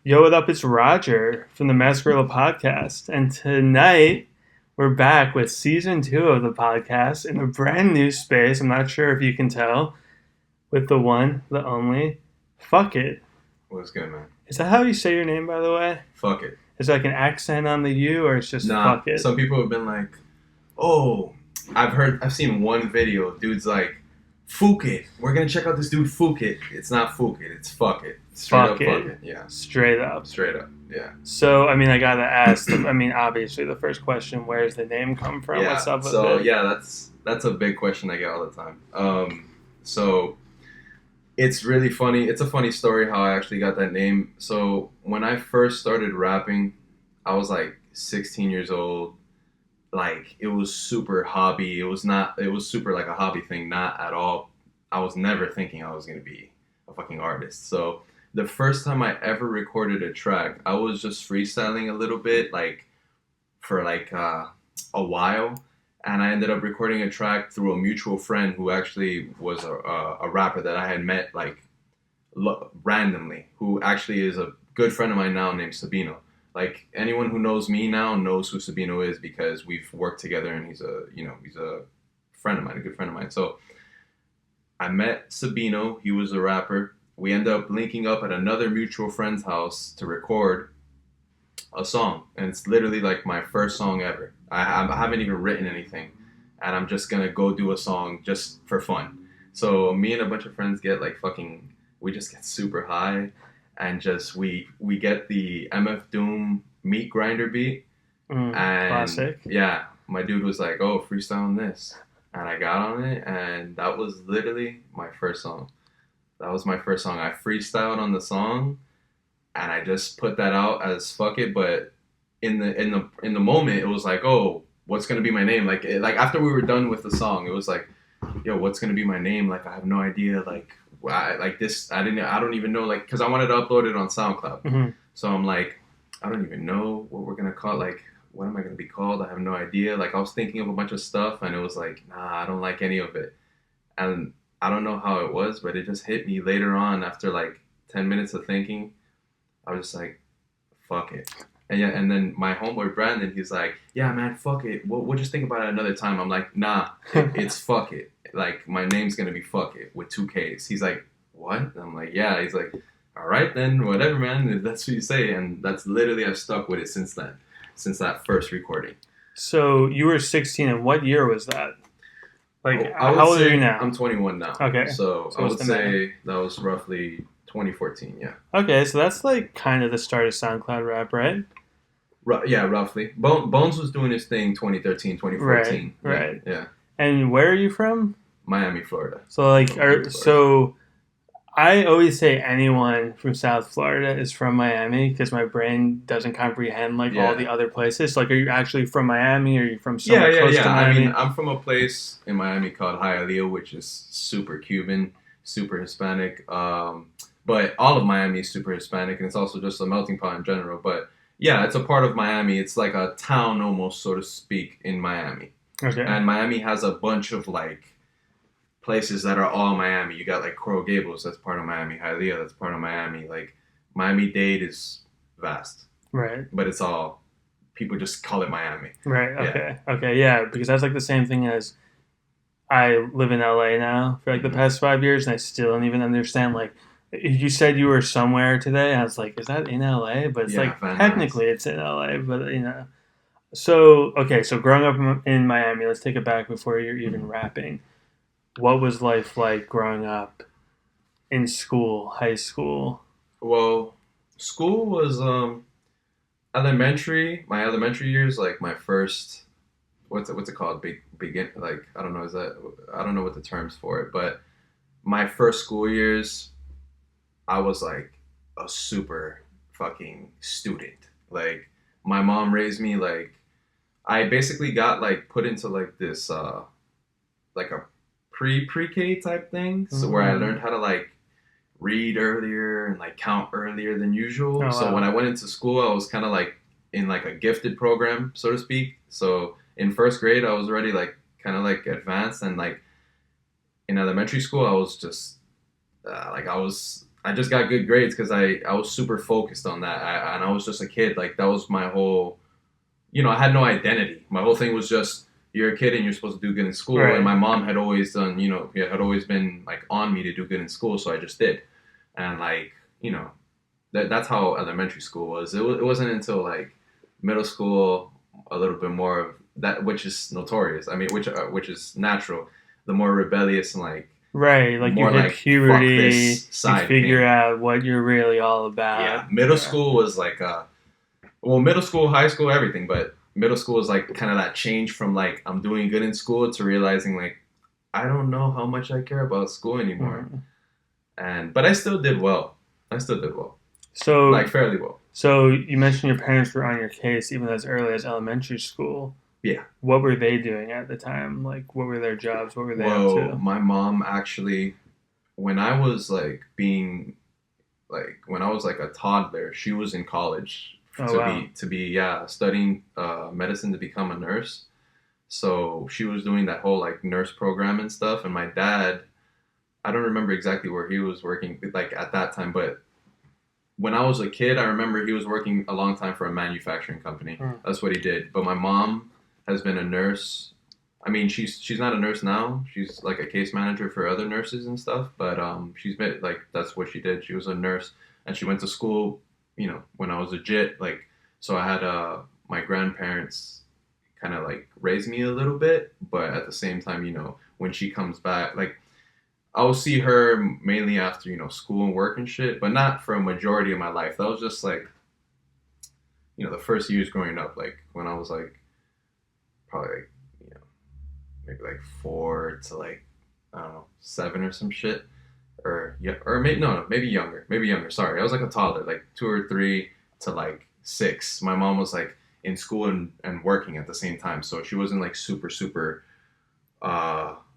Yo, what up? It's Roger from the Mask Gorilla podcast. And tonight we're back with season 2 of the podcast in a brand new space. I'm not sure if you can tell, with the one, the only, Fukkit. What's good, man? Is that how you say your name, by the way? Fuck it. Is there like an accent on the U or it's just Nah, Fukkit? some people have been like, oh, I've seen one video. Dude's like, Fukkit. We're gonna check out this dude Fukkit. It's not Fukkit, it's fuck it. Straight up fuck it. Yeah. Straight up. Straight up. Yeah. So, I gotta ask, obviously the first question, where's the name come from? Yeah. What's up with so it? yeah, that's a big question I get all the time. So it's really funny. It's a funny story how I actually got that name. So when I first started rapping, I was like 16 years old. Like, it was super hobby. It was super like a hobby thing, not at all. I was never thinking I was going to be a fucking artist. So the first time I ever recorded a track, I was just freestyling a little bit, like, for like a while. And I ended up recording a track through a mutual friend who actually was a rapper that I had met, like, randomly, who actually is a good friend of mine now named Sabino. Like, anyone who knows me now knows who Sabino is because we've worked together and he's a friend of mine, a good friend of mine. So I met Sabino. He was a rapper. We ended up linking up at another mutual friend's house to record a song. And it's literally like my first song ever. I haven't even written anything. And I'm just going to go do a song just for fun. So me and a bunch of friends get like we just get super high. And just we get the MF Doom Meat Grinder beat, and classic. Yeah, my dude was like, "Oh, freestyle on this," and I got on it, and that was literally my first song. That was my first song. I freestyled on the song, and I just put that out as fuck it. But in the moment, it was like, "Oh, what's gonna be my name?" Like after we were done with the song, it was like, "Yo, what's gonna be my name?" Like, I have no idea. Like. I don't even know, like, because I wanted to upload it on SoundCloud. Mm-hmm. So I'm like, I don't even know what we're gonna call it. Like, what am I gonna be called? I have no idea. Like, I was thinking of a bunch of stuff, and it was like, nah, I don't like any of it. And I don't know how it was, but it just hit me later on after like 10 minutes of thinking. I was just like, fuck it. And yeah, and then my homeboy Brandon, he's like, yeah, man, fuck it. We'll just think about it another time. I'm like, nah, it's fuck it. Like, my name's gonna be Fuck It with 2 Ks. He's like, what? And I'm like, yeah. He's like, all right then, whatever, man. If that's what you say. And that's literally, I've stuck with it since then, since that first recording. So you were 16, and what year was that? Like, how old are you now? I'm 21 now. Okay. So I would say that was roughly 2014, yeah. Okay, so that's like kind of the start of SoundCloud rap, right? Yeah, roughly. Bones was doing his thing 2013, 2014. Right. Yeah. And where are you from? Miami, Florida. So so I always say anyone from South Florida is from Miami because my brain doesn't comprehend all the other places. Like, are you actually from Miami? Or are you from somewhere close to Miami? I mean, I'm from a place in Miami called Hialeah, which is super Cuban, super Hispanic. But all of Miami is super Hispanic, and it's also just a melting pot in general. But yeah, it's a part of Miami. It's like a town almost, so to speak, in Miami. Okay. And Miami has a bunch of like places that are all Miami. You got like Coral Gables, that's part of Miami. Hialeah, that's part of Miami. Like, Miami-Dade is vast. Right. But it's all, people just call it Miami. Right. Okay. Yeah. Okay. Yeah, because that's like the same thing as I live in LA now for like the past 5 years, and I still don't even understand. Like, you said you were somewhere today, and I was like, is that in LA? But it's like technically it's in LA, but you know. So, okay, so growing up in Miami, let's take it back before you're even rapping. What was life like growing up in school, high school? Well, school was elementary. My elementary years, like my first, what's it called? Begin, like, I don't know what the terms for it, but my first school years, I was like a super fucking student. Like, my mom raised me, like, I basically got like put into like this like a pre-K type thing, so where I learned how to like read earlier and like count earlier than usual. Oh, so wow. when I went into school, I was kind of like in like a gifted program, so to speak. So in first grade, I was already like kind of like advanced, and like in elementary school, I was just like I was I just got good grades because I was super focused on that. And I was just a kid. Like, that was my whole, I had no identity. My whole thing was just, you're a kid and you're supposed to do good in school. Right. And my mom had always done, had always been like on me to do good in school. So I just did. And like, that's how elementary school was. It wasn't until like middle school, a little bit more of that, which is notorious. I mean, which is natural. The more rebellious and like, Right, like you more hit like, fuck puberty, this you side figure thing. out what you're really all about. Yeah, middle school was like, middle school, high school, everything, but middle school was like kind of that change from like, I'm doing good in school to realizing like, I don't know how much I care about school anymore. But I still did well. So, Like, fairly well. so you mentioned your parents were on your case even as early as elementary school. Yeah. What were they doing at the time? Like, what were their jobs? What were they up Well, to? my mom actually, when I was like when I was like a toddler, she was in college Oh, wow. studying medicine to become a nurse. So she was doing that whole like nurse program and stuff. And my dad, I don't remember exactly where he was working like at that time, but when I was a kid, I remember he was working a long time for a manufacturing company. That's what he did. But my mom has been a nurse. I mean, she's not a nurse now. She's like a case manager for other nurses and stuff. But she's been like, that's what she did. She was a nurse and she went to school. When I was a jit, like, so I had my grandparents kind of like raise me a little bit, but at the same time, when she comes back, like, I'll see her mainly after, school and work and shit, but not for a majority of my life. That was just like, the first years growing up, like when I was like, probably like, maybe like 4 to like, I don't know, 7 or some shit. Or maybe, no, maybe younger. Sorry. I was like a toddler, like 2 or 3 to like 6. My mom was like in school and working at the same time. So she wasn't like super, super,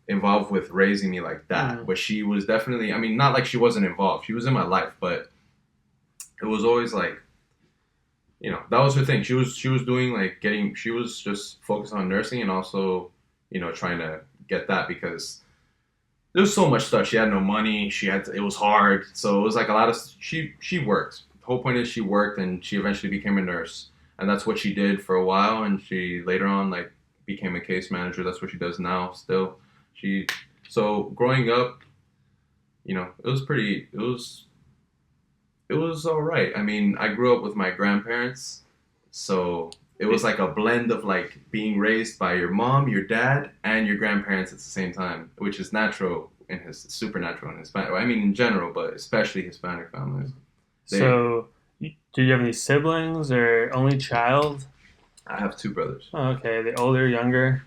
involved with raising me like that, but she was definitely, I mean, not like she wasn't involved, she was in my life, but it was always like, that was her thing. She was doing like she was just focused on nursing and also, trying to get that because there was so much stuff. She had no money, it was hard, so it was like a lot of, she worked. The whole point is she worked and she eventually became a nurse, and that's what she did for a while, and she later on like became a case manager. That's what she does now still. So growing up, it was all right. I mean, I grew up with my grandparents, so it was like a blend of like being raised by your mom, your dad, and your grandparents at the same time, which is supernatural in Hispanic. I mean, in general, but especially Hispanic families. So, do you have any siblings or only child? I have 2 brothers. Oh, okay, the older, younger.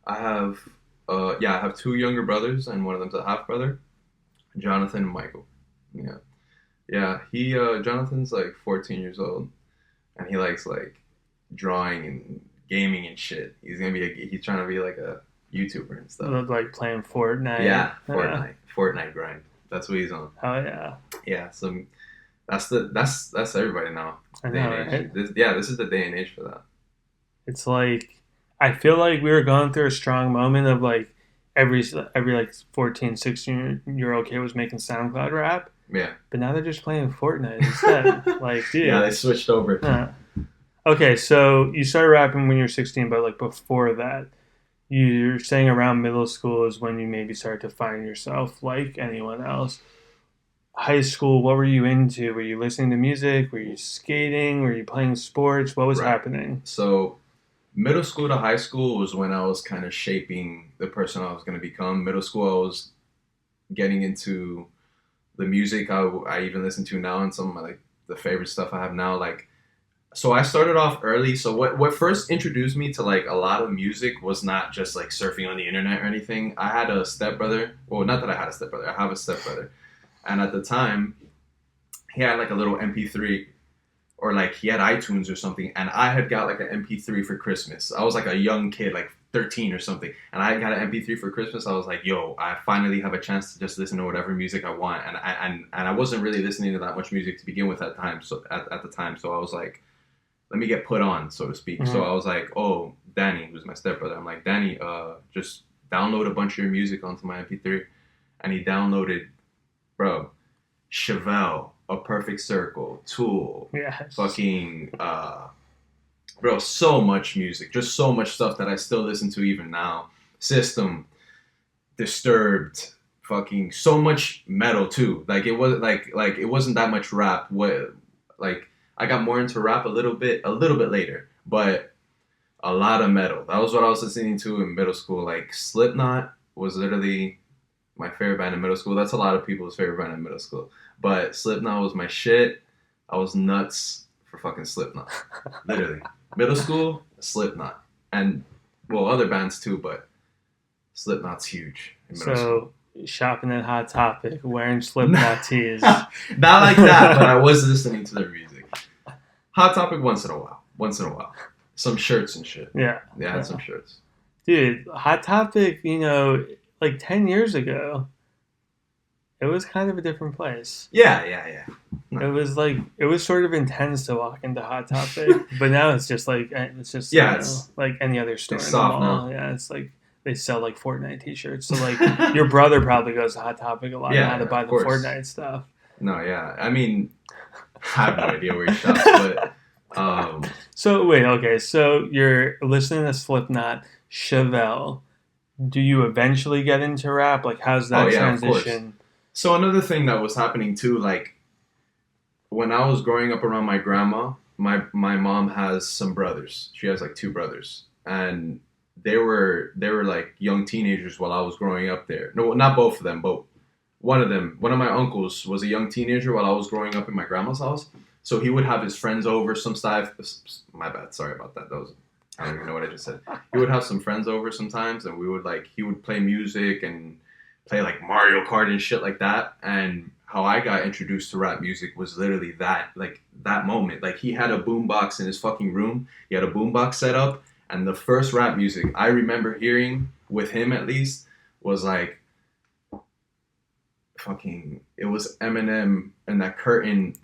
I have, I have 2 younger brothers, and one of them's a half brother, Jonathan and Michael. Yeah. Jonathan's like 14 years old, and he likes like drawing and gaming and shit. He's trying to be like a YouTuber and stuff. Like playing Fortnite. Yeah, Fortnite grind. That's what he's on. Oh yeah. Yeah, so that's everybody now. I know, right? This is the day and age for that. It's like, I feel like we were going through a strong moment of like every like 14, 16-year-old kid was making SoundCloud rap. Yeah. But now they're just playing Fortnite instead. Like, dude. Yeah, they switched over. Okay, so you started rapping when you were 16, but like before that, you're saying around middle school is when you maybe start to find yourself like anyone else. High school, what were you into? Were you listening to music? Were you skating? Were you playing sports? What was happening? So middle school to high school was when I was kind of shaping the person I was going to become. Middle school, I was getting into the music I even listen to now, and some of my, like, the favorite stuff I have now. Like, so I started off early. So what first introduced me to like a lot of music was not just like surfing on the internet or anything. I had a stepbrother. Well, not that I had a stepbrother. I have a stepbrother. And at the time, he had like a little MP3, or like he had iTunes or something, and I had got like an MP3 for Christmas. I was like a young kid, like 13 or something, and I got an MP3 for Christmas. I was like, yo, I finally have a chance to just listen to whatever music I want. And I wasn't really listening to that much music to begin with at the time. So at the time, so I was like, let me get put on, so to speak. So I was like, oh, Danny, who's my stepbrother, I'm like, Danny, just download a bunch of your music onto my MP3. And he downloaded, bro, Chevelle, A Perfect Circle, Tool, Yes. fucking, bro, so much music, just so much stuff that I still listen to even now. System, Disturbed, fucking so much metal too. Like it wasn't like it wasn't that much rap. What like I got more into rap a little bit later, but a lot of metal. That was what I was listening to in middle school. Like Slipknot was literally my favorite band in middle school. That's a lot of people's favorite band in middle school. But Slipknot was my shit. I was nuts for fucking Slipknot. Literally. Middle school, Slipknot. And, well, other bands too, but Slipknot's huge in middle school. Shopping at Hot Topic, wearing Slipknot tees. Not like that, but I was listening to their music. Hot Topic once in a while. Some shirts and shit. Yeah. They had some shirts. Dude, Hot Topic, like 10 years ago, it was kind of a different place. Yeah. No. It was sort of intense to walk into Hot Topic, but now it's just like like any other store in the mall. Now. Yeah, it's like they sell like Fortnite t-shirts. So like your brother probably goes to Hot Topic a lot now to buy the Fortnite stuff. No, yeah. I mean, I have no idea where he shops, but So wait, okay. So you're listening to Slipknot, Chevelle. Do you eventually get into rap? Like, how's that transition? So another thing that was happening too, like when I was growing up around my grandma, my mom has some brothers. She has like 2 brothers, and they were like young teenagers while I was growing up there. No, not both of them, but one of them. One of my uncles was a young teenager while I was growing up in my grandma's house. So he would have his friends over some stuff. My bad. Sorry about that. I don't even know what I just said. He would have some friends over sometimes, and he would play music and play like Mario Kart and shit like that. And how I got introduced to rap music was literally that moment. Like he had a boombox in his fucking room. He had a boombox set up, and the first rap music I remember hearing with him at least was like fucking. It was Eminem and that curtain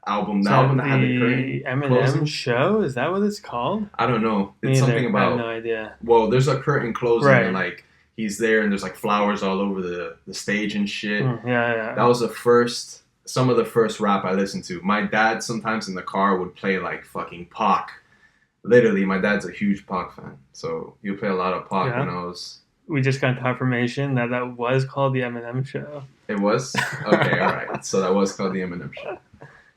album. The album that had the curtain. Eminem closing. Show? Is that what it's called? I don't know. It's something about. I have no idea. Well, there's a curtain closing, right. And like he's there, and there's like flowers all over the stage and shit. Yeah. That was some of the first rap I listened to. My dad sometimes in the car would play like fucking Pac. Literally, my dad's a huge Pac fan, so he would play a lot of Pac when I was. We just got confirmation that was called the Eminem Show. It was? Okay, all right. So that was called the Eminem Show.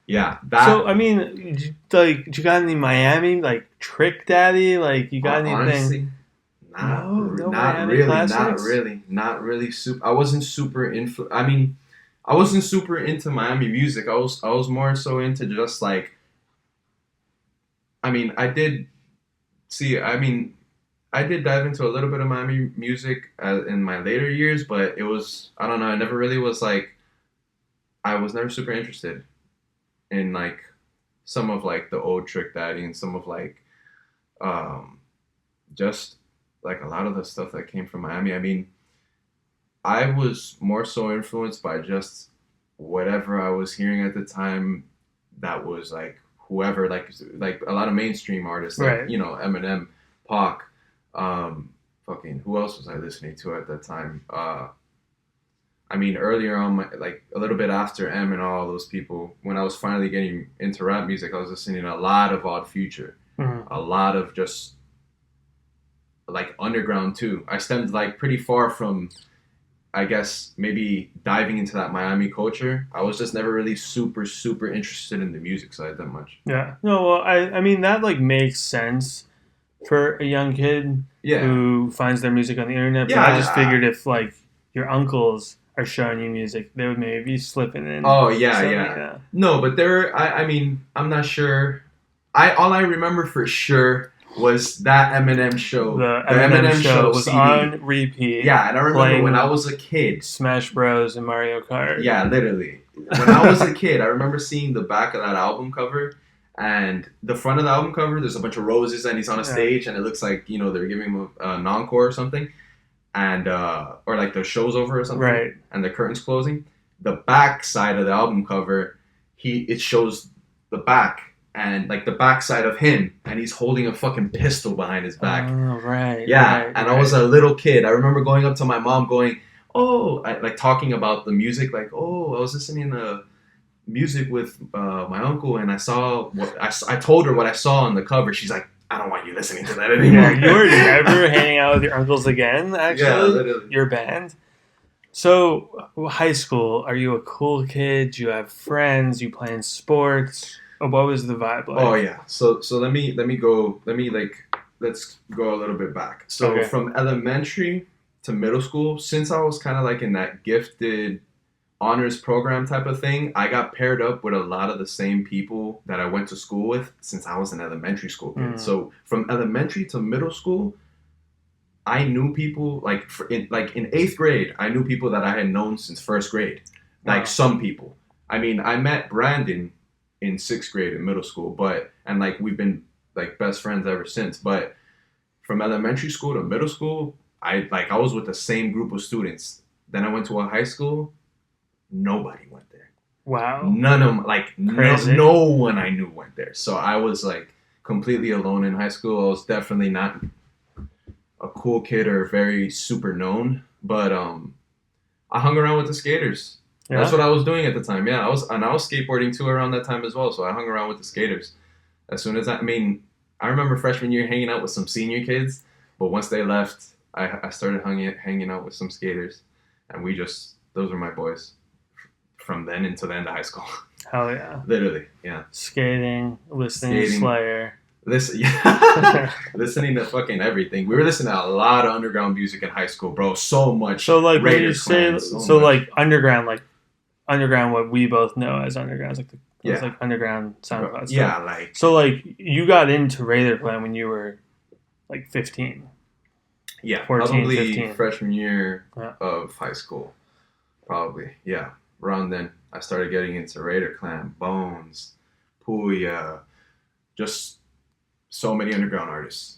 Yeah. So, I mean, you got any Miami, like, Trick Daddy? Like, you got anything? Honestly, not really. I wasn't super I wasn't super into Miami music. I was more so into just, like, I did dive into a little bit of Miami music in my later years, but it was, I don't know, I never really was like, I was never super interested in like some of like the old Trick Daddy and some of like, just like a lot of the stuff that came from Miami. I mean, I was more so influenced by just whatever I was hearing at the time that was like whoever, like a lot of mainstream artists, like, right. Eminem, Pac, fucking, who else was I listening to at that time? Earlier on, like a little bit after M and all those people, when I was finally getting into rap music, I was listening to a lot of Odd Future, a lot of just like underground too. I stemmed like pretty far from, I guess, maybe diving into that Miami culture. I was just never really super, super interested in the music side that much. Yeah. No, well, I mean, that like makes sense for a young kid who finds their music on the internet. But I just figured if like your uncles are showing you music, they would maybe be slipping in. Oh, yeah. No, but I'm not sure. All I remember for sure was that Eminem show. The Eminem show was CD. On repeat. Yeah, and I remember when I was a kid. Smash Bros. And Mario Kart. Yeah, literally. When I was a kid, I remember seeing the back of that album cover, and the front of the album cover, there's a bunch of roses, and he's on a stage, and it looks like, they're giving him an encore or something, and or like the show's over or something, right? And the curtain's closing. The back side of the album cover, it shows the back. And like the backside of him, and he's holding a fucking pistol behind his back. Oh, right. Yeah, and I was a little kid. I remember going up to my mom going, like talking about the music, like, oh, I was listening to music with my uncle, and I saw I told her what I saw on the cover. She's like, I don't want you listening to that anymore. Yeah, you were never hanging out with your uncles again, actually? Yeah, literally. Your band? So, high school, are you a cool kid? Do you have friends? You playing sports? Or what was the vibe like? Oh yeah. So let's go a little bit back. So Okay. from elementary to middle school, since I was kind of like in that gifted honors program type of thing, I got paired up with a lot of the same people that I went to school with since I was an elementary school kid. So from elementary to middle school, I knew people in 8th grade. I knew people that I had known since 1st grade. Like some people. I mean, I met Brandon in 6th grade in middle school, and like we've been like best friends ever since. But from elementary school to middle school, I was with the same group of students. Then I went to a high school. Nobody went there. Wow. None of them, no one I knew went there. So I was like completely alone in high school. I was definitely not a cool kid or very super known, but I hung around with the skaters. Yeah. That's what I was doing at the time. Yeah, I was skateboarding too around that time as well. So I hung around with the skaters. As soon as I remember freshman year hanging out with some senior kids, but once they left, I started hanging out with some skaters, and those were my boys from then until the end of high school. Hell yeah. Literally, yeah. Listening to Slayer. Listening to fucking everything. We were listening to a lot of underground music in high school, bro. So much. So like Raider when you say much. Like underground, what we both know as underground, it's like underground SoundCloud stuff. Yeah, like so like you got into Raider Clan when you were like 15. Yeah, 14, probably 15. Freshman year of high school. Probably, yeah. Around then, I started getting into Raider Clan, Bones, Puya, just so many underground artists.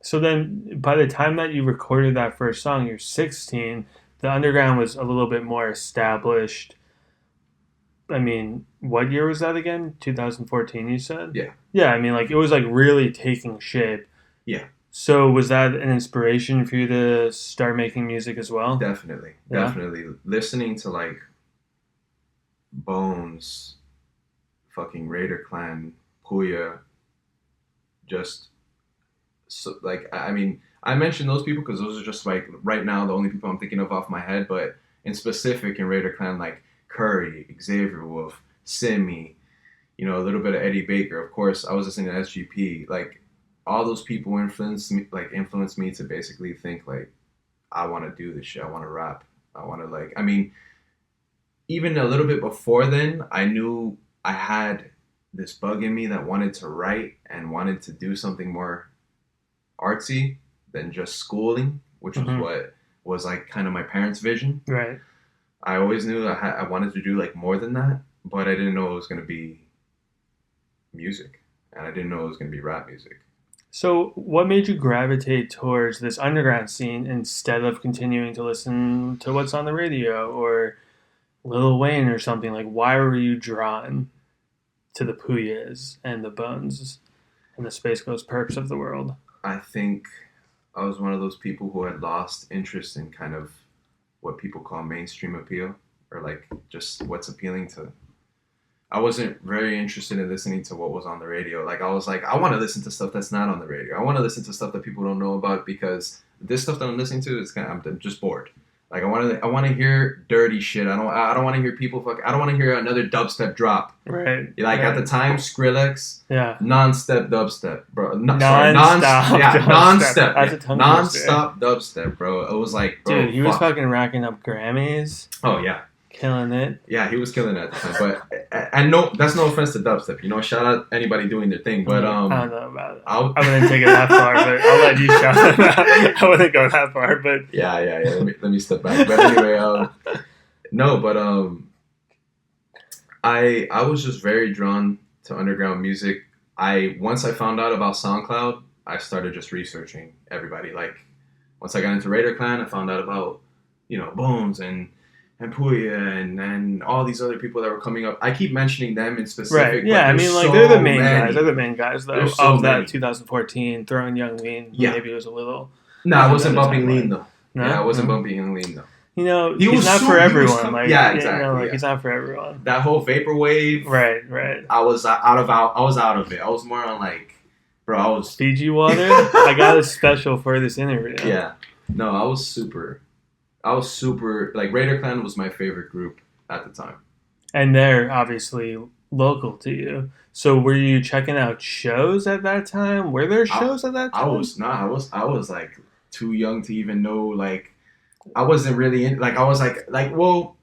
So then, by the time that you recorded that first song, you're 16. The underground was a little bit more established. I mean, what year was that again? 2014, you said? Yeah. Yeah, I mean, like, it was, like, really taking shape. Yeah. So was that an inspiration for you to start making music as well? Definitely. Listening to, like, Bones, fucking Raider Clan, Puya, just, so, like, I mean, I mentioned those people because those are just, like, right now the only people I'm thinking of off my head, but in specific in Raider Clan, like, Curry, Xavier Wolf, Simi, a little bit of Eddie Baker. Of course, I was listening to SGP. Like, all those people influenced me to basically think, like, I want to do this shit. I want to rap. I want to, even a little bit before then, I knew I had this bug in me that wanted to write and wanted to do something more artsy than just schooling, which was what was, like, kind of my parents' vision. Right. I always knew I wanted to do, like, more than that, but I didn't know it was going to be music, and I didn't know it was going to be rap music. So what made you gravitate towards this underground scene instead of continuing to listen to what's on the radio or Lil Wayne or something? Like, why were you drawn to the Puyas and the Bones and the Space Ghost Perps of the world? I think I was one of those people who had lost interest in kind of what people call mainstream appeal, or like just what's appealing to. I wasn't very interested in listening to what was on the radio. Like, I was like, I want to listen to stuff that's not on the radio. I want to listen to stuff that people don't know about, because this stuff that I'm listening to is I'm just bored. Like, I want to hear dirty shit. I don't want to hear people I don't want to hear another dubstep drop. Right. Like, at the time, Skrillex. Yeah. Non-step dubstep, bro. Non-stop non-step. Dubstep. Non-stop dubstep, bro. It was like, bro, dude, he was fucking racking up Grammys. Oh yeah. Killing it. Yeah, he was killing it at the time. But and no, that's no offense to dubstep. Shout out anybody doing their thing. But I don't know about it. I wouldn't take it that far, but I'll let you shout them out. I wouldn't go that far, but yeah. Let me step back. But anyway, no, but I was just very drawn to underground music. Once I found out about SoundCloud, I started just researching everybody. Like, once I got into Raider Clan, I found out about Bones and Puya and all these other people that were coming up. I keep mentioning them in specific. Right. Yeah, I mean, like, they're the main guys. They're the main guys, though, of that 2014 Throwing Young Lean. Yeah. Maybe it was a little. No, I wasn't bumping Lean, though. No? Yeah, I wasn't bumping Lean, though. he's was not so- for he was everyone. com- Like, yeah, you know, exactly, like yeah. he's not for everyone. That whole vaporwave, Right. I was out of it. I was more on like, bro, I was Fiji water. I got it special for this interview. yeah. No, I was super like Raider Clan was my favorite group at the time. And they're obviously local to you. So were you checking out shows at that time? Were there shows at that time? I was like too young to even know. Like, I wasn't really in. Like, I was like well,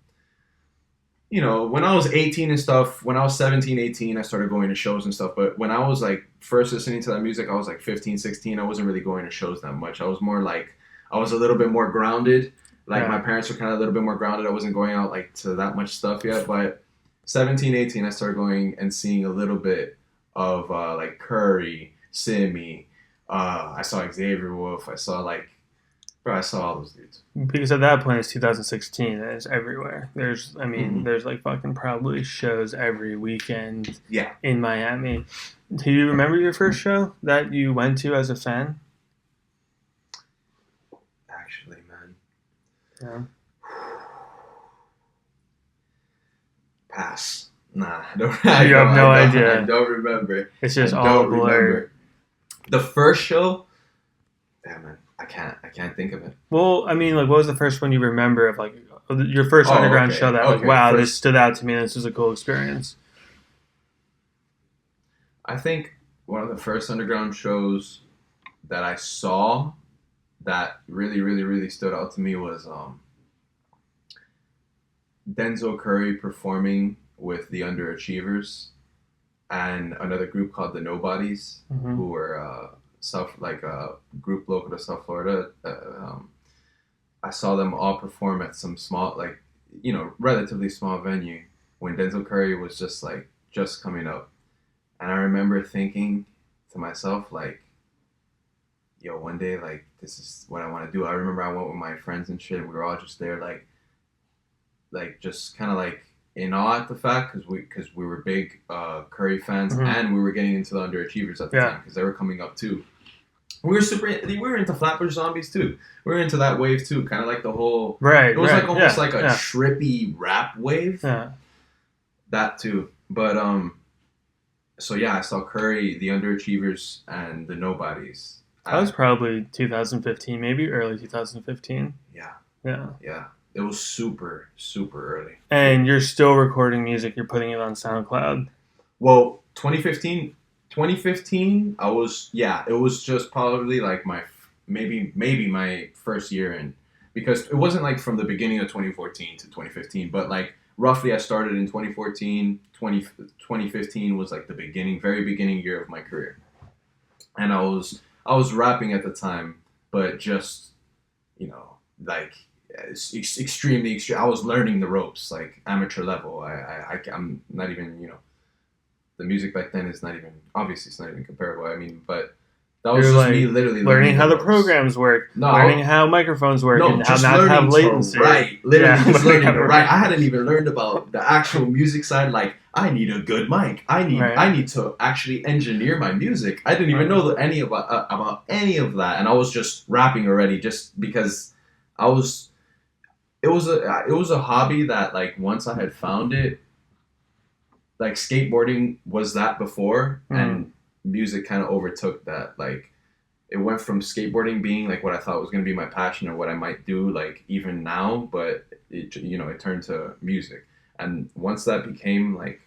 when I was 18 and stuff. When I was 17, 18, I started going to shows and stuff. But when I was like first listening to that music, I was like 15, 16. I wasn't really going to shows that much. I was more like I was a little bit more grounded. Like, my parents were kind of a little bit more grounded. I wasn't going out like to that much stuff yet. But 17, 18, I started going and seeing a little bit of like Curry, Simi. I saw Xavier Wolf. I saw all those dudes. Because at that point it's 2016 and it's everywhere. There's like fucking probably shows every weekend Yeah. in Miami. Do you remember your first show that you went to as a fan? Actually, man. Yeah. Pass. Nah, I don't. You have no idea. I don't remember. It's just all blurred. The first show, damn man, I can't think of it. Well, I mean, like, what was the first one you remember of, like, your first underground show that, like, wow, this stood out to me, this was a cool experience? I think one of the first underground shows that I saw that really, really, really stood out to me was Denzel Curry performing with the Underachievers and another group called the Nobodies, who were a group local to South Florida. I saw them all perform at some small, like, relatively small venue when Denzel Curry was just coming up. And I remember thinking to myself, like, yo, one day, like, this is what I want to do. I remember I went with my friends and shit. We were all just there, like just kind of like in awe at the fact because we were big Curry fans and we were getting into the Underachievers at the time because they were coming up too. We were into Flatbush Zombies too. We were into that wave too, kind of like the whole It was like almost like a trippy rap wave. Yeah. That too, but so yeah, I saw Curry, the Underachievers, and the Nobodies. That was probably 2015, maybe early 2015. Yeah. Yeah. It was super, super early. And you're still recording music. You're putting it on SoundCloud. Well, 2015, it was just probably like maybe my first year in, because it wasn't like from the beginning of 2014 to 2015, but like roughly I started in 2014, 2015 was like the very beginning year of my career. And I was rapping at the time, but just, like extremely extreme. I was learning the ropes, like amateur level. I'm not even, the music back then is not even, obviously it's not even comparable. I mean, but that was just me literally learning how the programs work, learning how microphones work, and how not to have latency. Literally just learning to write. I hadn't even learned about the actual music side. Like, I need a good mic. I need to actually engineer my music. I didn't even know about any of that, and I was just rapping already, just because it was a hobby that, like, once I had found it, like, skateboarding was that before, and music kind of overtook that. Like, it went from skateboarding being like what I thought was going to be my passion or what I might do, like, even now, but it turned to music. And once that became like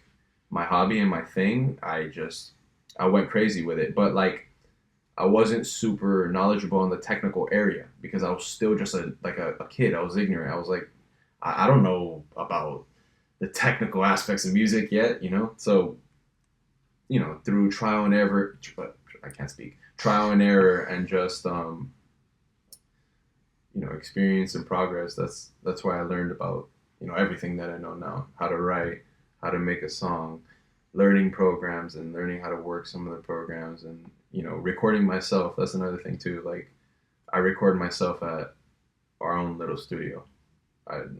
my hobby and my thing, I went crazy with it. But like, I wasn't super knowledgeable in the technical area because I was still just a kid. I was ignorant. I was like, I don't know about the technical aspects of music yet, So, through trial and error, and just, experience and progress. That's why I learned about, everything that I know now, how to write, how to make a song, learning programs and learning how to work some of the programs, and, recording myself. That's another thing too. Like, I record myself at our own little studio.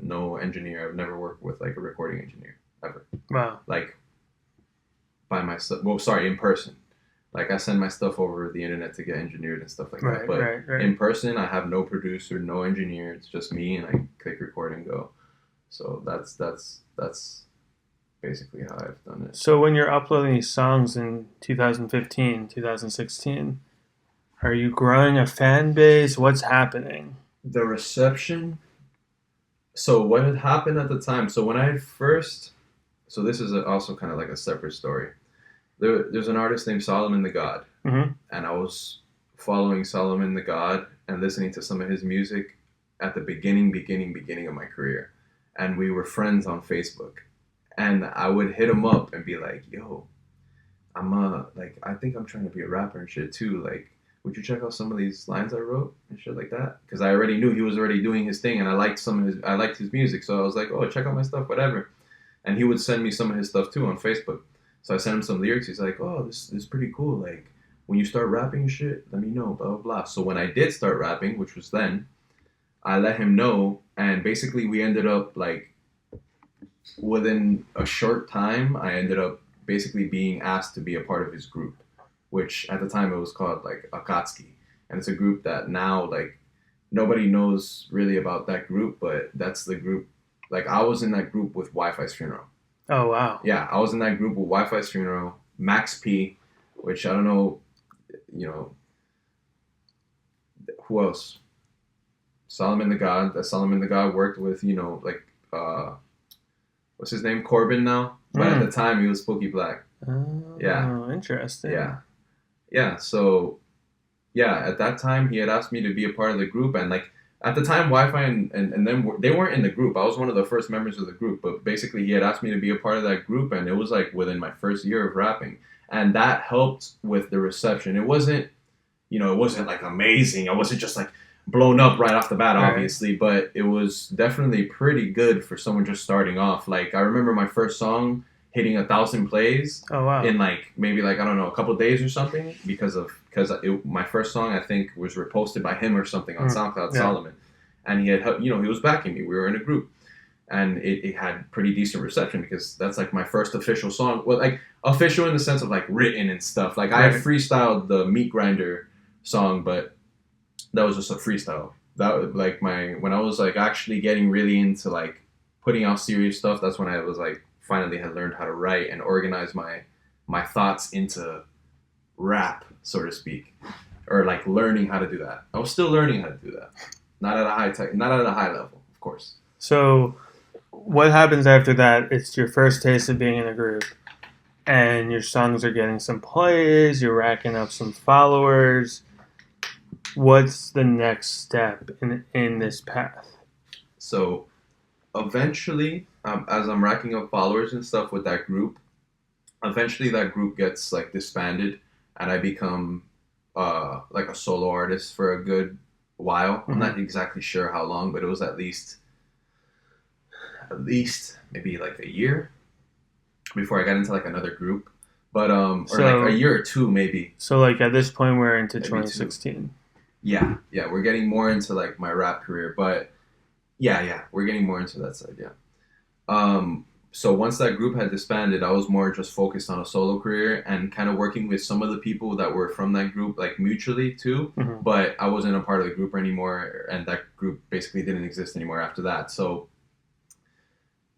No engineer. I've never worked with like a recording engineer ever. Wow. Like, by myself. Well, sorry, in person. Like I send my stuff over the internet to get engineered and stuff like that. Right, But right, right. in person, I have no producer, no engineer. It's just me, and I click record and go. So that's basically how I've done it. So when you're uploading these songs in 2015, 2016, are you growing a fan base? What's happening? The reception. So what had happened at the time? So when I first, so this is also kind of like a separate story. There's an artist named Solomon the God, Mm-hmm. and I was following Solomon the God and listening to some of his music at the beginning of my career, and we were friends on Facebook, and I would hit him up and be like, "Yo, like I think I'm trying to be a rapper and shit too. Like, would you check out some of these lines I wrote and shit like that?" Because I already knew he was already doing his thing, and I liked his music, so I was like, "Oh, check out my stuff, whatever." And he would send me some of his stuff too on Facebook. So I sent him some lyrics. He's like, "Oh, this is pretty cool. Like, when you start rapping and shit, let me know." Blah blah blah. So when I did start rapping, which was then, I let him know, and basically we ended up like within a short time, I ended up basically being asked to be a part of his group, which at the time it was called like Akatsuki, and it's a group that now like nobody knows really about that group, but that's the group. Like I was in that group with Wi-Fi's funeral. Oh, wow. Yeah, I was in that group with Wi-Fi's funeral, Max P, which I don't know, you know, who else? Solomon the God. That Solomon the God worked with, like what's his name? Corbin now. But at the time he was Spooky Black. Oh, Yeah. interesting. Yeah. Yeah. So yeah, at that time he had asked me to be a part of the group, and like at the time Wi-Fi and them they weren't in the group. I was one of the first members of the group, but basically he had asked me to be a part of that group, and it was like within my first year of rapping, and that helped with the reception. It wasn't, it wasn't like amazing. I wasn't just like blown up right off the bat, Right. obviously, but it was definitely pretty good for someone just starting off. Like I remember my first song hitting 1,000 plays Oh, wow. in like maybe like I don't know a couple days or something because my first song I think was reposted by him or something on SoundCloud, Yeah. Solomon, and he had he was backing me. We were in a group, and it had pretty decent reception because that's like my first official song. Well, like official in the sense of like written and stuff. Like I had Right. freestyled the Meat Grinder song, but that was just a freestyle. That was like when I was like actually getting really into like putting out serious stuff. That's when I was like finally had learned how to write and organize my thoughts into rap, so to speak, or like learning how to do that. I was still learning how to do that, not at a high level, of course. So what happens after that? It's your first taste of being in a group, and your songs are getting some plays, you're racking up some followers. What's the next step in this path? So eventually, as I'm racking up followers and stuff with that group, eventually that group gets like disbanded, and I become like a solo artist for a good while. I'm not exactly sure how long, but it was at least maybe like a year before I got into like another group. But or like a year or two maybe. So like at this point we're into Maybe 2016. Yeah, we're getting more into like my rap career, but yeah, we're getting more into that side, yeah. So once that group had disbanded, I was more just focused on a solo career and kind of working with some of the people that were from that group, like mutually too. Mm-hmm. But I wasn't a part of the group anymore, and that group basically didn't exist anymore after that. So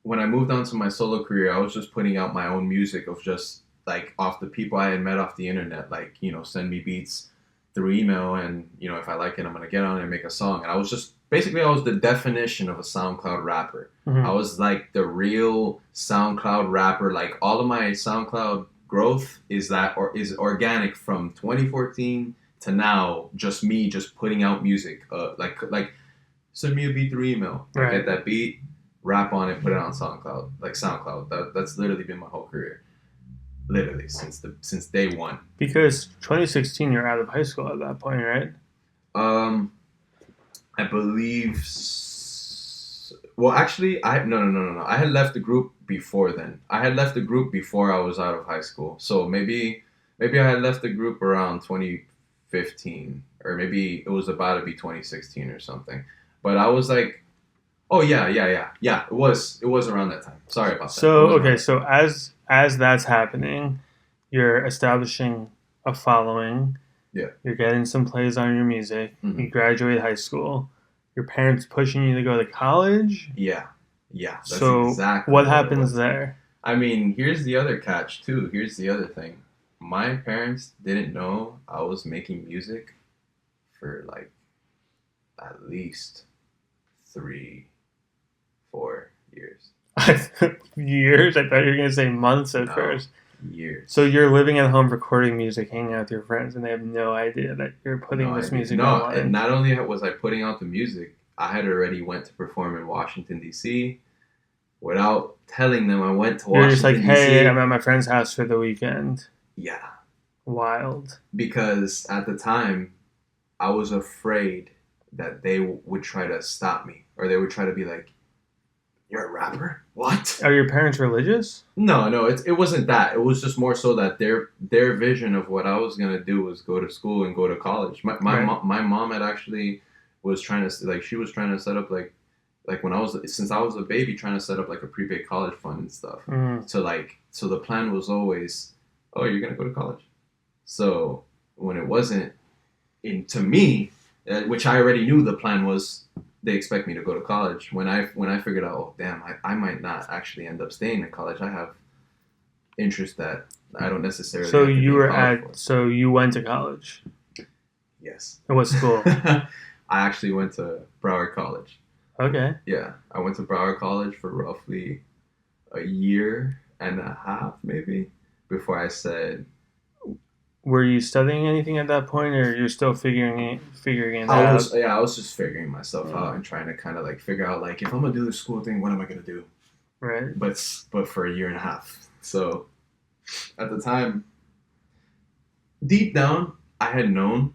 when I moved on to my solo career, I was just putting out my own music of just like off the people I had met off the internet, like, send me beats through email, and if I like it, I'm gonna get on it and make a song. And I was the definition of a SoundCloud rapper. Mm-hmm. I was like the real SoundCloud rapper. Like all of my SoundCloud growth is organic from 2014 to now. Just me, just putting out music. Like send me a beat through email. I get that beat, rap on it, put it on SoundCloud. Like SoundCloud. That's literally been my whole career. Literally since day one. Because 2016, you're out of high school at that point, right? I believe. Well, actually, no. I had left the group before then. I had left the group before I was out of high school. So maybe I had left the group around 2015, or maybe it was about to be 2016 or something. But I was like, oh yeah. It was around that time. Sorry about that. So okay, so as that's happening, you're establishing a following. Yeah. You're getting some plays on your music. Mhm. You graduate high school. Your parents pushing you to go to college. Yeah. Yeah. That's So exactly what what it happens was. there? I mean, here's the other catch too. Here's the other thing. My parents didn't know I was making music for like at least 3, 4 years. Years? I thought you were gonna say months at No, first. years. So you're living at home recording music, hanging out with your friends, and they have no idea that you're putting No this idea. music No, online. and not only was I putting out the music, I had already went to perform in Washington D.C. without telling them I went to You're just like, Washington hey, D.C. I'm at my friend's house for the weekend. Yeah, Wild. because at the time I was afraid that they would try to stop me, or they would try to be like, "You're a rapper? What?" Are your parents religious? No, it wasn't that. It was just more so that their vision of what I was gonna do was go to school and go to college. My mom had actually was trying to like she was trying to set up like when I was since I was a baby trying to set up like a prepaid college fund and stuff. Mm. So the plan was always, oh, you're gonna go to college. So when it wasn't to me, which I already knew the plan was, they expect me to go to college. When I figured out, oh damn, I might not actually end up staying in college. I have interest that I don't necessarily. So have to you be in were college at. for. So you went to college. Yes. At what school? I actually went to Broward College. Okay. Yeah, I went to Broward College for roughly a year and a half, maybe, before I said. Were you studying anything at that point, or you're still figuring it I out? was just figuring myself out and trying to kind of like figure out like if I'm gonna do this school thing, what am I gonna do? Right. But for a year and a half. So at the time, deep down, I had known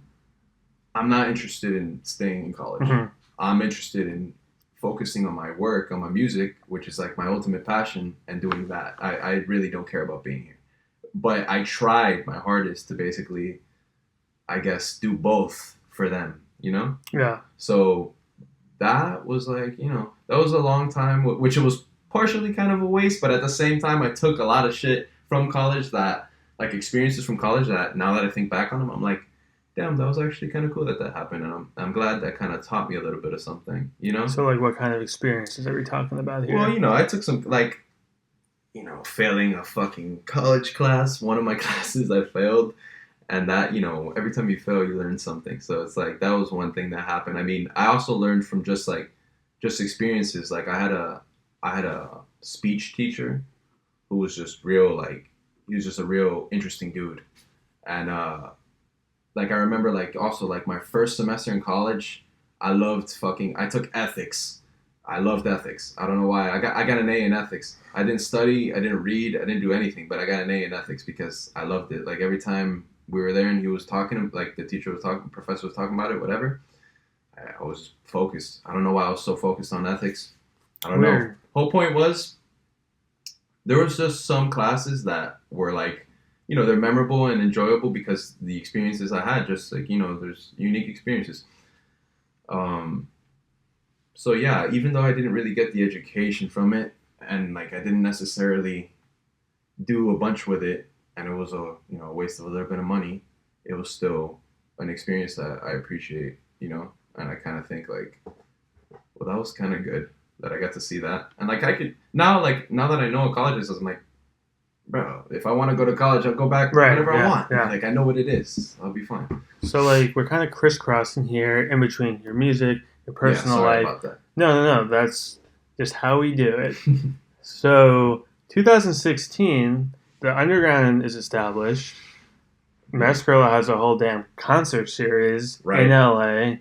I'm not interested in staying in college. Mm-hmm. I'm interested in focusing on my work, on my music, which is like my ultimate passion, and doing that. I really don't care about being here. But I tried my hardest to basically, I guess, do both for them, you know? Yeah. So that was like, that was a long time, which it was partially kind of a waste, but at the same time, I took a lot of shit from college that, like experiences from college that now that I think back on them, I'm like, damn, that was actually kind of cool that happened. And I'm glad that kind of taught me a little bit of something, you know? So, like, what kind of experiences are we talking about here? Well, I took some, like, failing a fucking college class. One of my classes I failed. And that, every time you fail, you learn something. So it's like, that was one thing that happened. I mean, I also learned from just experiences. Like I had a speech teacher who was just real, like, he was just a real interesting dude. And, like, I remember, like, also, like, my first semester in college, I took ethics. I loved ethics. I don't know why. I got an A in ethics. I didn't study, I didn't read, I didn't do anything, but I got an A in ethics because I loved it. Like, every time we were there and he was talking, like, the professor was talking about it, whatever, I was focused. I don't know why I was so focused on ethics. I don't know. Whole point was, there was just some classes that were, like, they're memorable and enjoyable because the experiences I had, just like, there's unique experiences. So yeah, even though I didn't really get the education from it, and like I didn't necessarily do a bunch with it, and it was a waste of a little bit of money, it was still an experience that I appreciate, and I kind of think like, well, that was kind of good that I got to see that, and like I could now that I know what college is, I'm like, bro, if I want to go to college, I'll go back whenever I want. Yeah. Like I know what it is, I'll be fine. So like we're kind of crisscrossing here in between your music, your personal sorry life. About that. No, that's just how we do it. So 2016, the underground is established. Mascarilla has a whole damn concert series in LA.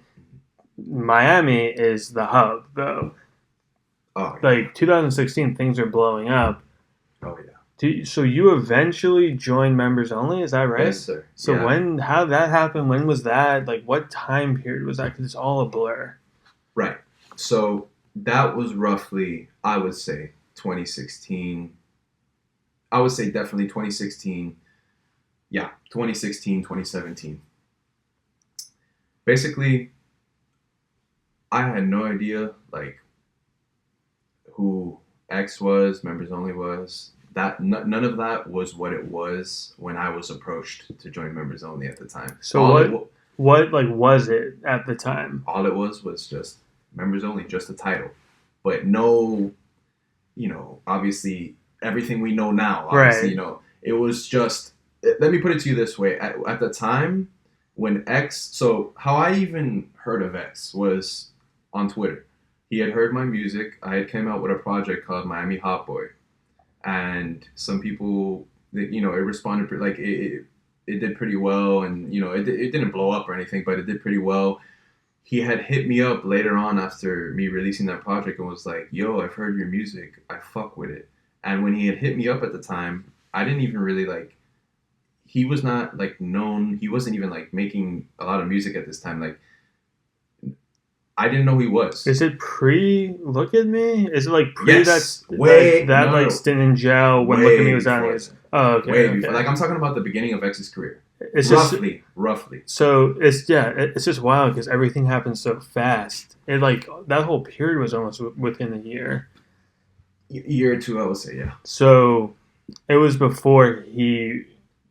Miami is the hub, though. Oh, yeah. Like 2016, things are blowing up. Oh yeah. So you eventually joined Members Only, is that right? Yes, sir. So how did that happen? When was that? Like, what time period was that? Because it's all a blur. Right. So that was roughly, I would say, 2016. I would say definitely 2016. Yeah, 2016, 2017. Basically, I had no idea, like, who X was, Members Only was. none of that was what it was when I was approached to join members only at the time. So what like was it at the time? All it was just members only, just a title, but no, obviously everything we know now. Obviously, Right. it was just. Let me put it to you this way: at the time when so how I even heard of X was on Twitter. He had heard my music. I had came out with a project called Miami Hot Boy, and some people, it responded like it did pretty well, and it didn't blow up or anything, but it did pretty well. He had hit me up later on after me releasing that project and was like, "Yo, I've heard your music. I fuck with it." And when he had hit me up at the time, I didn't even really like. He was not like known. He wasn't even like making a lot of music at this time. Like I didn't know who he was. Is it pre Look at Me? Is it like pre Yes, way that no, like no, stint in jail when Look at Me was on his? Oh, okay. Way okay. before. Like I'm talking about the beginning of X's career. It's roughly. So it's just wild because everything happens so fast. It like that whole period was almost within a year. Year or two, I would say, yeah. So it was before he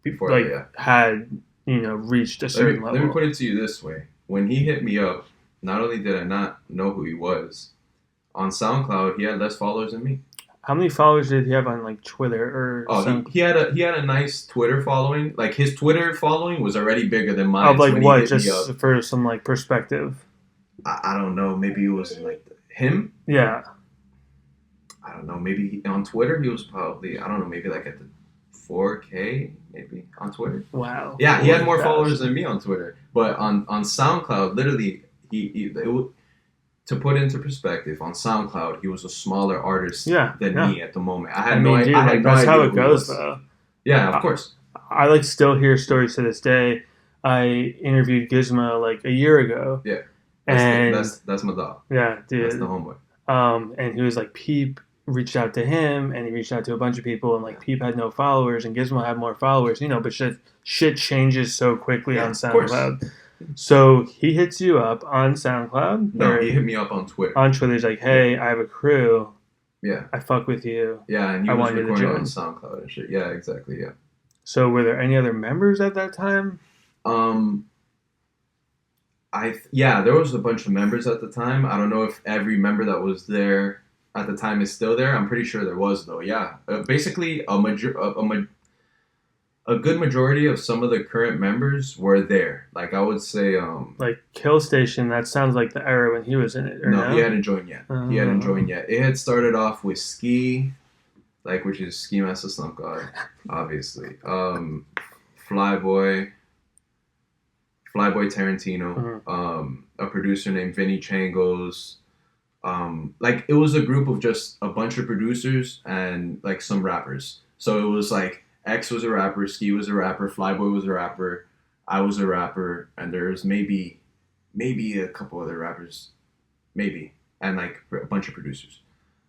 yeah. had reached a certain level. Let me put it to you this way: when he hit me up, not only did I not know who he was, on SoundCloud he had less followers than me. How many followers did he have on like Twitter or? He had a nice Twitter following. Like his Twitter following was already bigger than mine. Of like what? Just for some like perspective. I don't know. Maybe it was like him. Yeah. I don't know. Maybe on Twitter he was probably, I don't know, maybe like at the 4K maybe on Twitter. Wow. Yeah, he had more followers than me on Twitter, but on SoundCloud, literally to put into perspective, on SoundCloud he was a smaller artist than me at the moment. I had no idea. That's how it goes, though. Yeah, of course. I like still hear stories to this day. I interviewed Gizmo like a year ago. Yeah, that's my dog. Yeah, dude. That's the homeboy. And he was like, Peep reached out to him, and he reached out to a bunch of people, and like Peep had no followers, and Gizmo had more followers, but shit changes so quickly on SoundCloud. So he hits you up on SoundCloud. No, he hit me up on Twitter. On Twitter, he's like, "Hey, I have a crew. Yeah, I fuck with you. Yeah, and he was recording on SoundCloud and shit. Yeah, exactly. Yeah. So were there any other members at that time? There was a bunch of members at the time. I don't know if every member that was there at the time is still there. I'm pretty sure there was, though. Yeah, basically a good majority of some of the current members were there. Like I would say, like Kill Station. That sounds like the era when he was in it. No, he hadn't joined yet. He hadn't joined yet. It had started off with Ski, which is Ski Master Slump God, obviously. Flyboy Tarantino, a producer named Vinny Changos. It was a group of just a bunch of producers and like some rappers. So it was like X was a rapper, Ski was a rapper, Flyboy was a rapper, I was a rapper, and there's maybe a couple other rappers, maybe, and like a bunch of producers.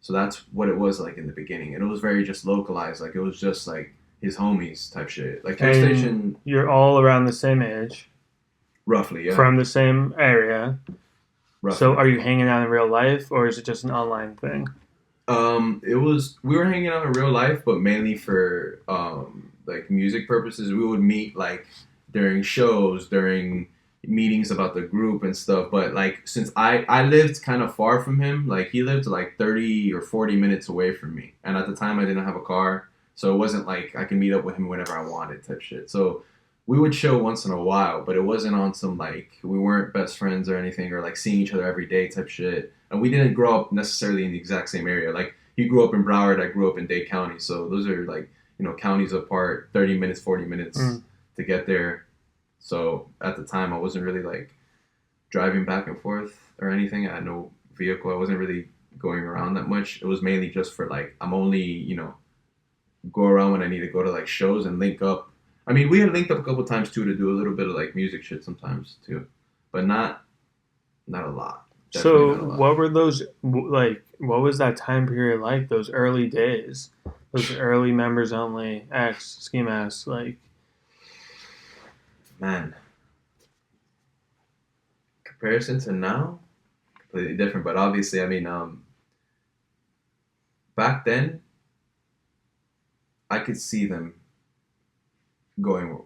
So that's what it was like in the beginning, and it was very just localized. Like it was just like his homies type shit. Like Kill Station. You're all around the same age. Roughly, yeah. From the same area. Roughly. So are you hanging out in real life, or is it just an online thing? We were hanging out in real life, but mainly for like music purposes. We would meet like during shows, during meetings about the group and stuff. But like since I lived kind of far from him, like he lived like 30 or 40 minutes away from me, and at the time I didn't have a car, so it wasn't like I could meet up with him whenever I wanted type shit. So we would chill once in a while, but it wasn't on some like we weren't best friends or anything, or like seeing each other every day type shit. And we didn't grow up necessarily in the exact same area. Like he grew up in Broward, I grew up in Dade County, so those are like counties apart, 30 minutes, 40 minutes to get there. So at the time, I wasn't really like driving back and forth or anything. I had no vehicle. I wasn't really going around that much. It was mainly just for like I'm only go around when I need to go to like shows and link up. I mean, we had linked up a couple times too to do a little bit of like music shit sometimes too, but not a lot. So what were those like? What was that time period like? Those early days, those early members only X Ski Mask, like. Man, comparison to now, completely different. But obviously, I mean, back then, I could see them going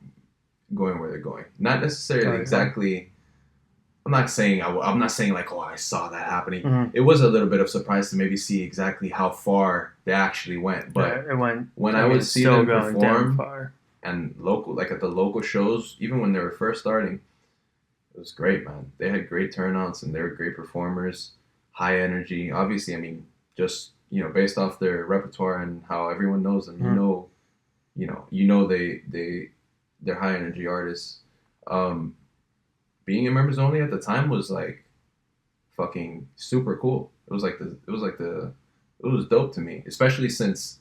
where they're going. Not necessarily exactly. I'm not saying like, oh, I saw that happening. Mm-hmm. It was a little bit of surprise to maybe see exactly how far they actually went. But it went. When I would see them perform and at the local shows, even when they were first starting, it was great, man. They had great turnouts and they were great performers, high energy. Obviously, I mean, just based off their repertoire and how everyone knows them, they're high energy artists. Being in members only at the time was like fucking super cool. It was dope to me, especially since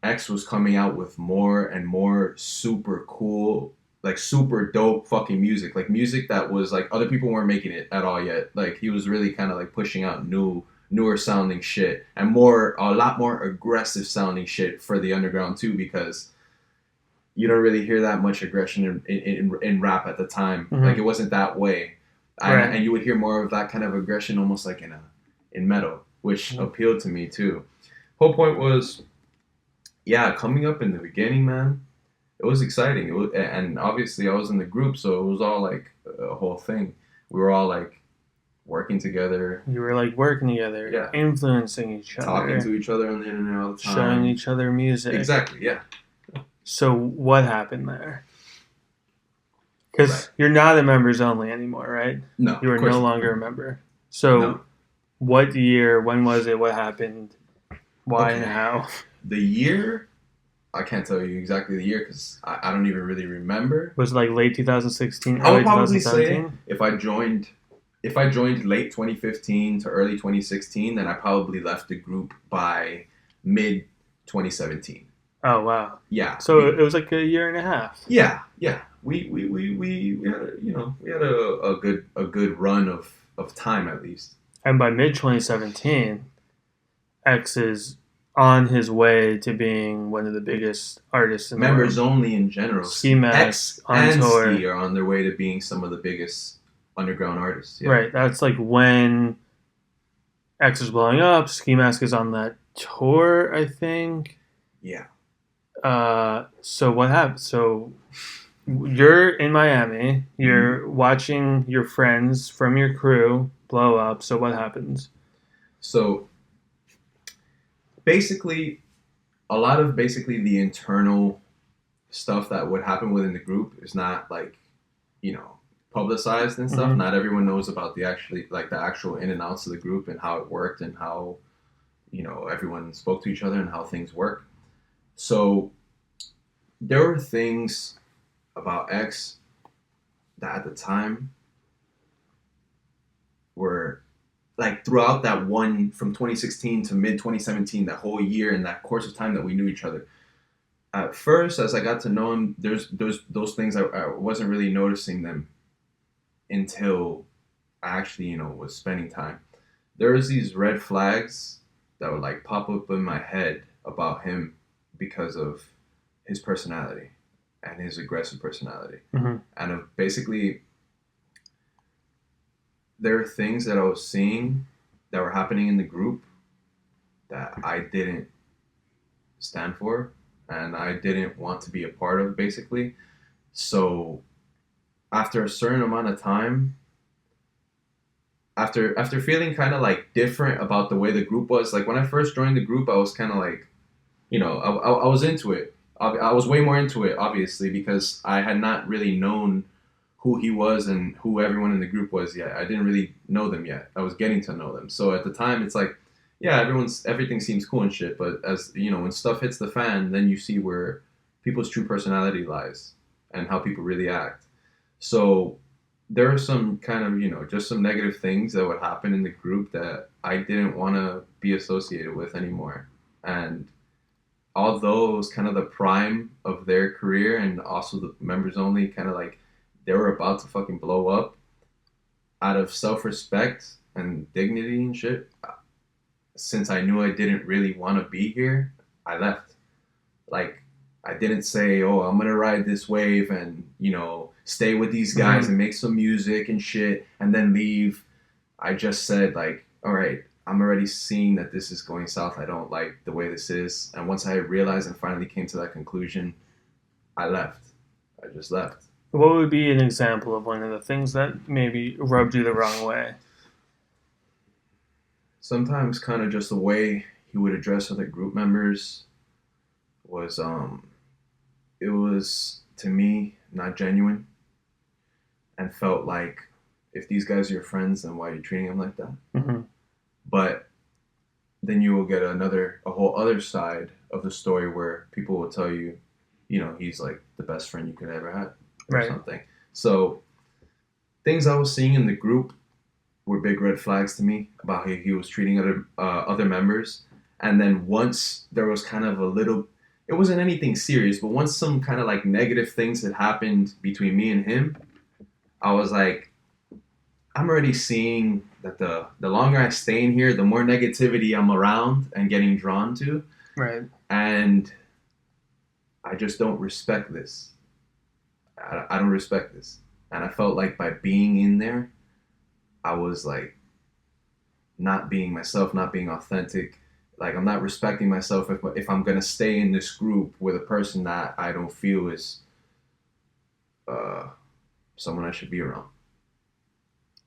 X was coming out with more and more super cool, like super dope fucking music, like music that was like other people weren't making it at all yet. Like he was really kind of like pushing out newer sounding shit and a lot more aggressive sounding shit for the underground too, because you don't really hear that much aggression in rap at the time. Mm-hmm. Like it wasn't that way, right. And you would hear more of that kind of aggression almost like in metal, which appealed to me too. Whole point was, coming up in the beginning, man, it was exciting. And obviously I was in the group, so it was all like a whole thing. We were all like working together. You were like working together, influencing each other, talking to each other on the internet all the time, showing each other music. Exactly, yeah. So what happened there? Because you're not a members only anymore, right? No, you are no longer a member. So what year? When was it? What happened? Why and how? The year, I can't tell you exactly the year because I don't even really remember. Was it like late 2016? I would probably say if I joined late 2015 to early 2016, then I probably left the group by mid 2017. Oh wow! Yeah. So it was like a year and a half. Yeah. We had a good run of time at least. And by mid 2017, X is on his way to being one of the biggest artists in members the world. Only in general. Ski Mask X and tour. Ski are on their way to being some of the biggest underground artists. Yeah. Right. That's like when X is blowing up. Ski Mask is on that tour, I think. Yeah. So what happened? So you're in Miami. You're watching your friends from your crew blow up. So what happens? So basically, a lot of the internal stuff that would happen within the group is not like, publicized and stuff. Mm-hmm. Not everyone knows about the actual in and outs of the group and how it worked and how, everyone spoke to each other and how things work. So there were things about X that at the time were like throughout that one from 2016 to mid 2017, that whole year and that course of time that we knew each other. At first, as I got to know him, there's those things I wasn't really noticing them until I actually, was spending time. There was these red flags that would like pop up in my head about him because of his personality and his aggressive personality. Mm-hmm. And basically, there are things that I was seeing that were happening in the group that I didn't stand for and I didn't want to be a part of, basically. So after a certain amount of time, after feeling kind of like different about the way the group was, like when I first joined the group, I was kind of like, I was into it. I was way more into it, obviously, because I had not really known who he was and who everyone in the group was yet. I didn't really know them yet. I was getting to know them. So at the time, it's like, yeah, everything seems cool and shit. But as when stuff hits the fan, then you see where people's true personality lies and how people really act. So there are some kind of, just some negative things that would happen in the group that I didn't want to be associated with anymore. And although it was kind of the prime of their career and also the members only, kind of like they were about to fucking blow up, out of self-respect and dignity and shit, since I knew I didn't really want to be here, I left. Like, I didn't say, oh, I'm going to ride this wave and, stay with these guys and make some music and shit and then leave. I just said, like, all right, I'm already seeing that this is going south. I don't like the way this is. And once I realized and finally came to that conclusion, I left. I just left. What would be an example of one of the things that maybe rubbed you the wrong way? Sometimes kind of just the way he would address other group members was it was to me not genuine and felt like if these guys are your friends, then why are you treating them like that? Mm-hmm. But then you will get a whole other side of the story where people will tell you, you know, he's like the best friend you could ever have or something. So things I was seeing in the group were big red flags to me about how he was treating other members. And then once there was kind of a little, it wasn't anything serious, but once some kind of like negative things had happened between me and him, I was like, I'm already seeing that the longer I stay in here, the more negativity I'm around and getting drawn to. Right. And I just don't respect this. I don't respect this. And I felt like by being in there, I was like not being myself, not being authentic. Like I'm not respecting myself if I'm gonna stay in this group with a person that I don't feel is someone I should be around.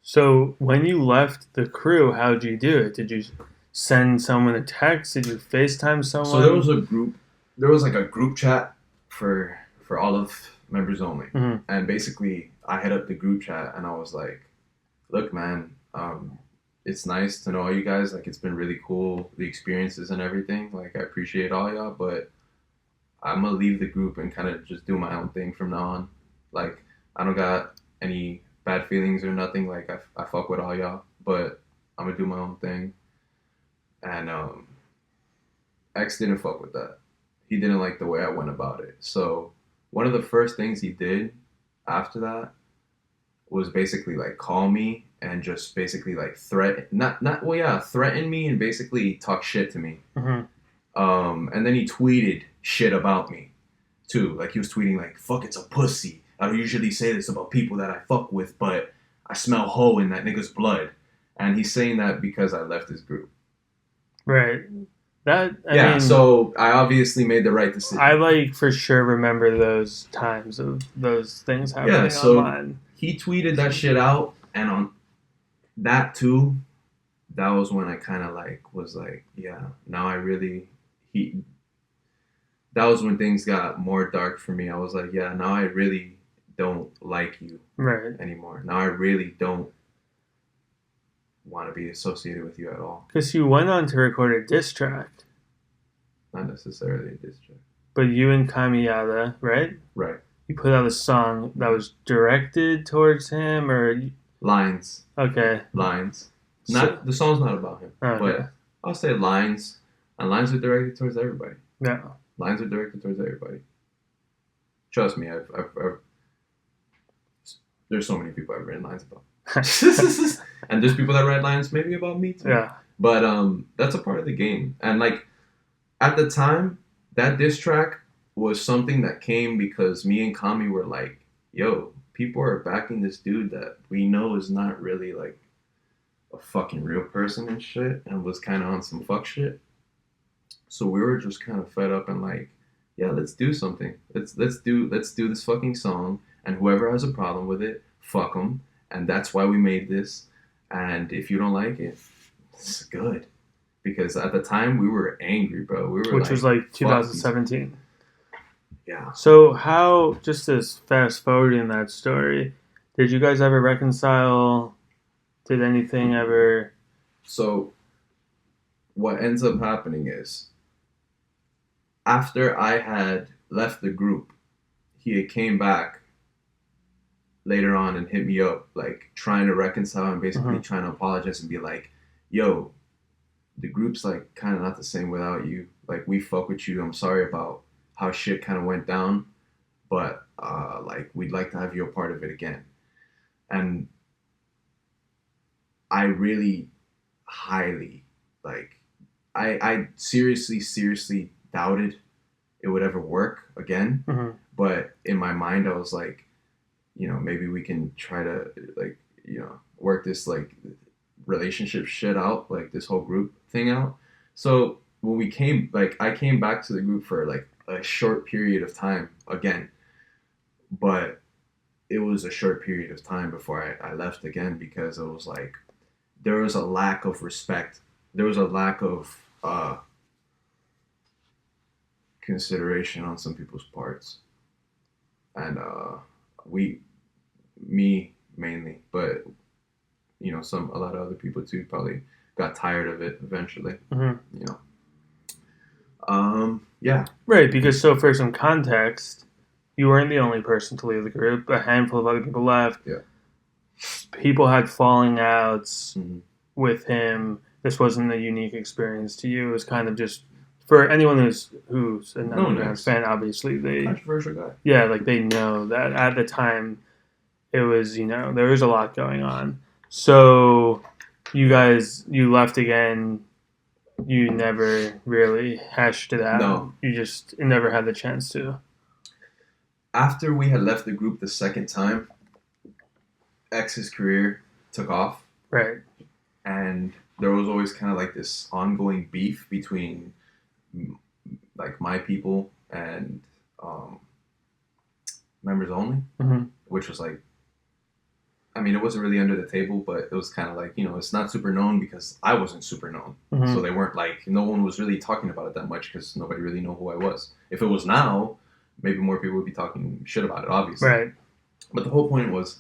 So when you left the crew, how did you do it? Did you send someone a text? Did you FaceTime someone? So there was a group. There was like a group chat for all of members only, and basically I head up the group chat and I was like, "Look, man, it's nice to know all you guys. Like it's been really cool, the experiences and everything. Like I appreciate all y'all, but I'm gonna leave the group and kind of just do my own thing from now on. Like I don't got any bad feelings or nothing. Like I fuck with all y'all, but I'm gonna do my own thing." And X didn't fuck with that. He didn't like the way I went about it. So one of the first things he did after that was basically like call me and just basically like threaten me and basically talk shit to me. And then he tweeted shit about me too. Like he was tweeting like, "Fuck, it's a pussy. I don't usually say this about people that I fuck with, but I smell hoe in that nigga's blood." And he's saying that because I left his group. Right. I mean, so I obviously made the right decision. I like for sure remember those times of those things happening online. He tweeted that shit out, and on that too, that was when I kind of like was like, yeah, now I really that was when things got more dark for me. I was like, yeah, now I really don't like you anymore. Now I really don't want to be associated with you at all. Because you went on to record a diss track. Not necessarily a diss track. But you and Kamiyada, right? Right. You put out a song that was directed towards him, or lines. Okay. Lines. Not the song's not about him, but I'll say lines, and lines are directed towards everybody. Yeah. Lines are directed towards everybody. Trust me, I've there's so many people I've written lines about. And there's people that write lines maybe about me too. Yeah. But that's a part of the game. And like at the time, that diss track was something that came because me and Kami were like, yo, people are backing this dude that we know is not really like a fucking real person and shit, and was kind of on some fuck shit. So we were just kind of fed up and like, yeah, let's do something. Let's do this fucking song, and whoever has a problem with it, fuck them. And that's why we made this. And if you don't like it, it's good. Because at the time we were angry, bro. Which was like 2017. Yeah. So how, just as fast forwarding that story, did you guys ever reconcile? Did anything ever? So what ends up happening is after I had left the group, he had came back later on and hit me up, like trying to reconcile and basically trying to apologize and be like, yo, the group's like kind of not the same without you. Like we fuck with you. I'm sorry about how shit kind of went down, but like we'd like to have you a part of it again. And I really highly, like, I seriously doubted it would ever work again. But in my mind, I was like, you know, maybe we can try to, like, you know, work this, like, relationship shit out, like this whole group thing out. So when we came, like I came back to the group for like a short period of time again, but it was a short period of time before I left again because it was like there was a lack of respect. There was a lack of consideration on some people's parts, and we, me mainly, but a lot of other people too probably got tired of it eventually. Mm-hmm. You know. Yeah. Right, because so for some context, you weren't the only person to leave the group. A handful of other people left. Yeah. People had falling outs Mm-hmm. with him. This wasn't a unique experience to you. It was kind of just for anyone who's an underground fan. Obviously, they controversial guy. Yeah, like they know that at the time it was there was a lot going on. So you left again. You never really hashed it out. No. You just never had the chance to. After we had left the group the second time, X's career took off. Right. And there was always kind of like this ongoing beef between like my people and members only, mm-hmm. which was like, I mean, it wasn't really under the table, but it was kind of like, it's not super known because I wasn't super known. Mm-hmm. So they weren't like, no one was really talking about it that much because nobody really knew who I was. If it was now, maybe more people would be talking shit about it, obviously. Right. But the whole point was,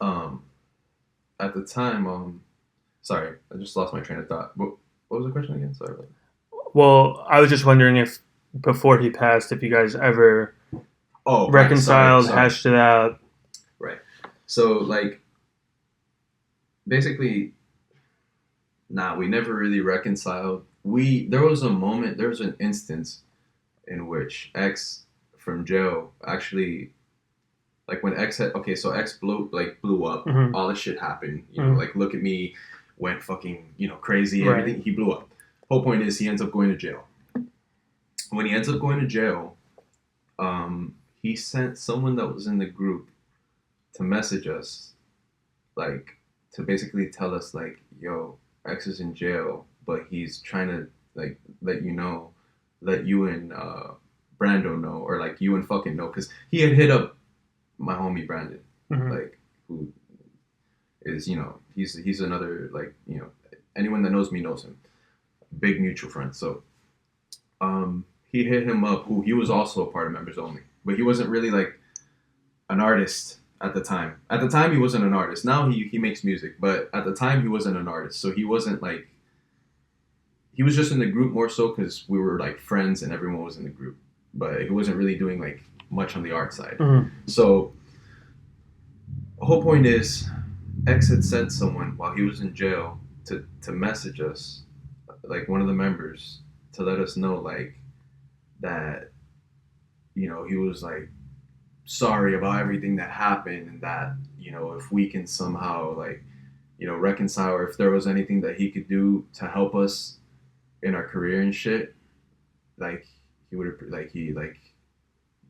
at the time, sorry, I just lost my train of thought. What was the question again? Sorry about that. Well, I was just wondering if before he passed, if you guys ever reconciled, sorry. hashed it out. Right. So, like, basically, we never really reconciled. There was an instance in which X from jail actually, like when X so X blew up, mm-hmm. all this shit happened, mm-hmm. like look at me, went fucking, crazy, right. everything, he blew up. Whole point is he ends up going to jail. When he ends up going to jail, he sent someone that was in the group to message us, like, to basically tell us, like, yo, X is in jail, but he's trying to, like, let you and Brando know, or, like, you and fucking know, because he had hit up my homie Brandon, mm-hmm. like, who is, he's another, like, anyone that knows me knows him. Big mutual friend. So, he hit him up, who he was also a part of Members Only, but he wasn't really, like, an artist at the time. At the time, he wasn't an artist. Now he makes music, but at the time, he wasn't an artist. So he wasn't like, he was just in the group more so because we were like friends and everyone was in the group, but he wasn't really doing like much on the art side. Mm-hmm. So the whole point is, X had sent someone while he was in jail to message us, like one of the members, to let us know like that, he was like sorry about everything that happened, and that if we can somehow like reconcile, or if there was anything that he could do to help us in our career and shit, like he would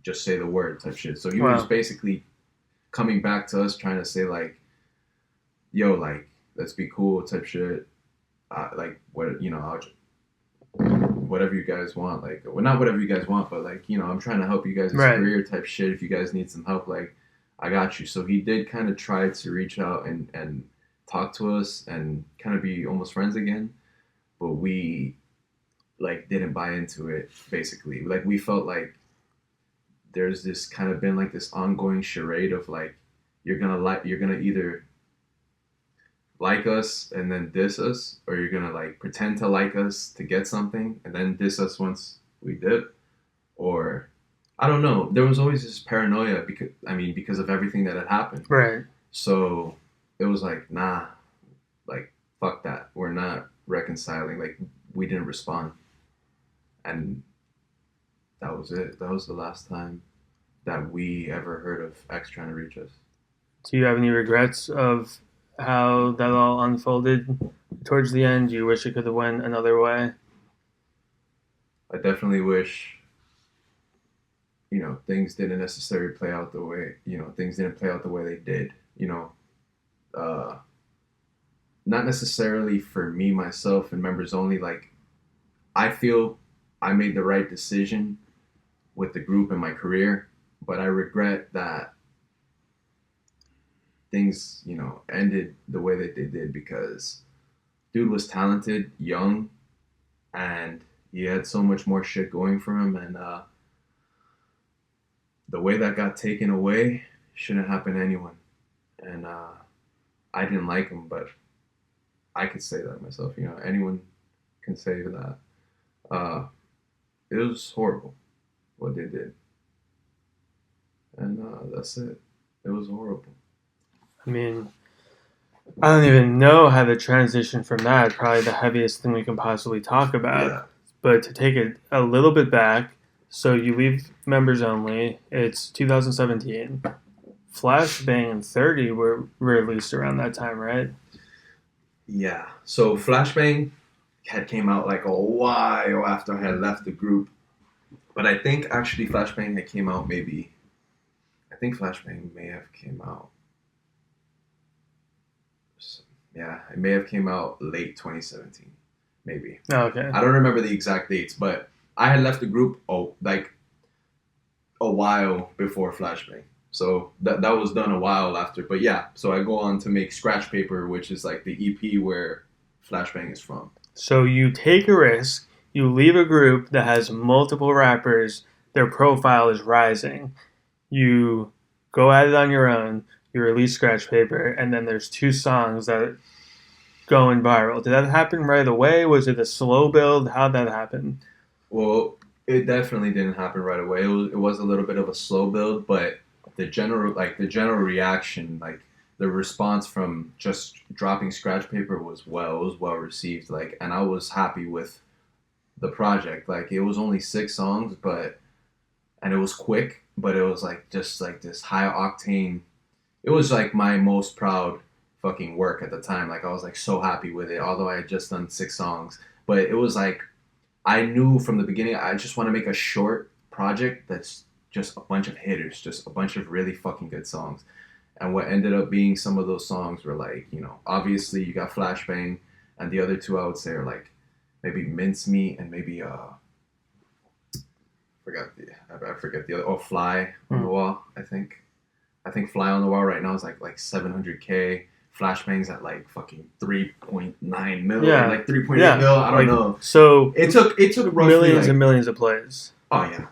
just say the word type shit. So he was basically coming back to us trying to say like, yo, like, let's be cool type shit, like what whatever you guys want, like, well, not whatever you guys want, but like, I'm trying to help you guys' career type shit. If you guys need some help, like, I got you. So he did kind of try to reach out and talk to us and kind of be almost friends again, but we like didn't buy into it. Basically, like, we felt like there's this kind of been like this ongoing charade of like, you're gonna either like us and then diss us, or you're gonna like pretend to like us to get something and then diss us once we dip, or I don't know. There was always this paranoia because of everything that had happened. Right. So it was like, nah, like, fuck that. We're not reconciling. Like, we didn't respond, and that was it. That was the last time that we ever heard of X trying to reach us. Do you have any regrets of how that all unfolded towards the end? Do you wish it could have went another way? I definitely wish, things didn't necessarily play out the way, things didn't play out the way they did, not necessarily for me, myself, and members only. Like, I feel I made the right decision with the group and my career, but I regret that things, ended the way that they did because dude was talented, young, and he had so much more shit going for him. And the way that got taken away shouldn't happen to anyone. And I didn't like him, but I could say that myself. Anyone can say that. It was horrible what they did. And that's it. It was horrible. I mean, I don't even know how to transition from that. Probably the heaviest thing we can possibly talk about. Yeah. But to take it a little bit back, so you leave members only. It's 2017. Flashbang and 30 were released around that time, right? Yeah. So Flashbang had came out like a while after I had left the group. But I think actually Flashbang had came out maybe... I think Flashbang may have came out... Yeah, it may have came out late 2017, maybe. Oh, okay. I don't remember the exact dates, but I had left the group like a while before Flashbang. So that was done a while after. But yeah, so I go on to make Scratch Paper, which is like the EP where Flashbang is from. So you take a risk, you leave a group that has multiple rappers, their profile is rising. You go at it on your own, you release Scratch Paper, and then there's 2 songs that are going viral. Did that happen right away? Was it a slow build? How'd that happen? Well, it definitely didn't happen right away. It was a little bit of a slow build, but the general reaction, like the response from just dropping Scratch Paper was well received. Like, and I was happy with the project. Like, it was only 6 songs, and it was quick, but it was like just like this high octane. It was like my most proud fucking work at the time. Like, I was like so happy with it, although I had just done 6 songs. But it was like, I knew from the beginning, I just want to make a short project that's just a bunch of hitters, just a bunch of really fucking good songs. And what ended up being some of those songs were like, obviously you got Flashbang, and the other 2 I would say are like maybe Mincemeat and maybe I forget the other. Oh, Fly on the Wall. I think Fly on the Wall right now is like 700K. Flashbang's at like fucking 3.9 mil, like 3.8 mil. I don't know. So it took roughly millions and millions of plays. Oh yeah.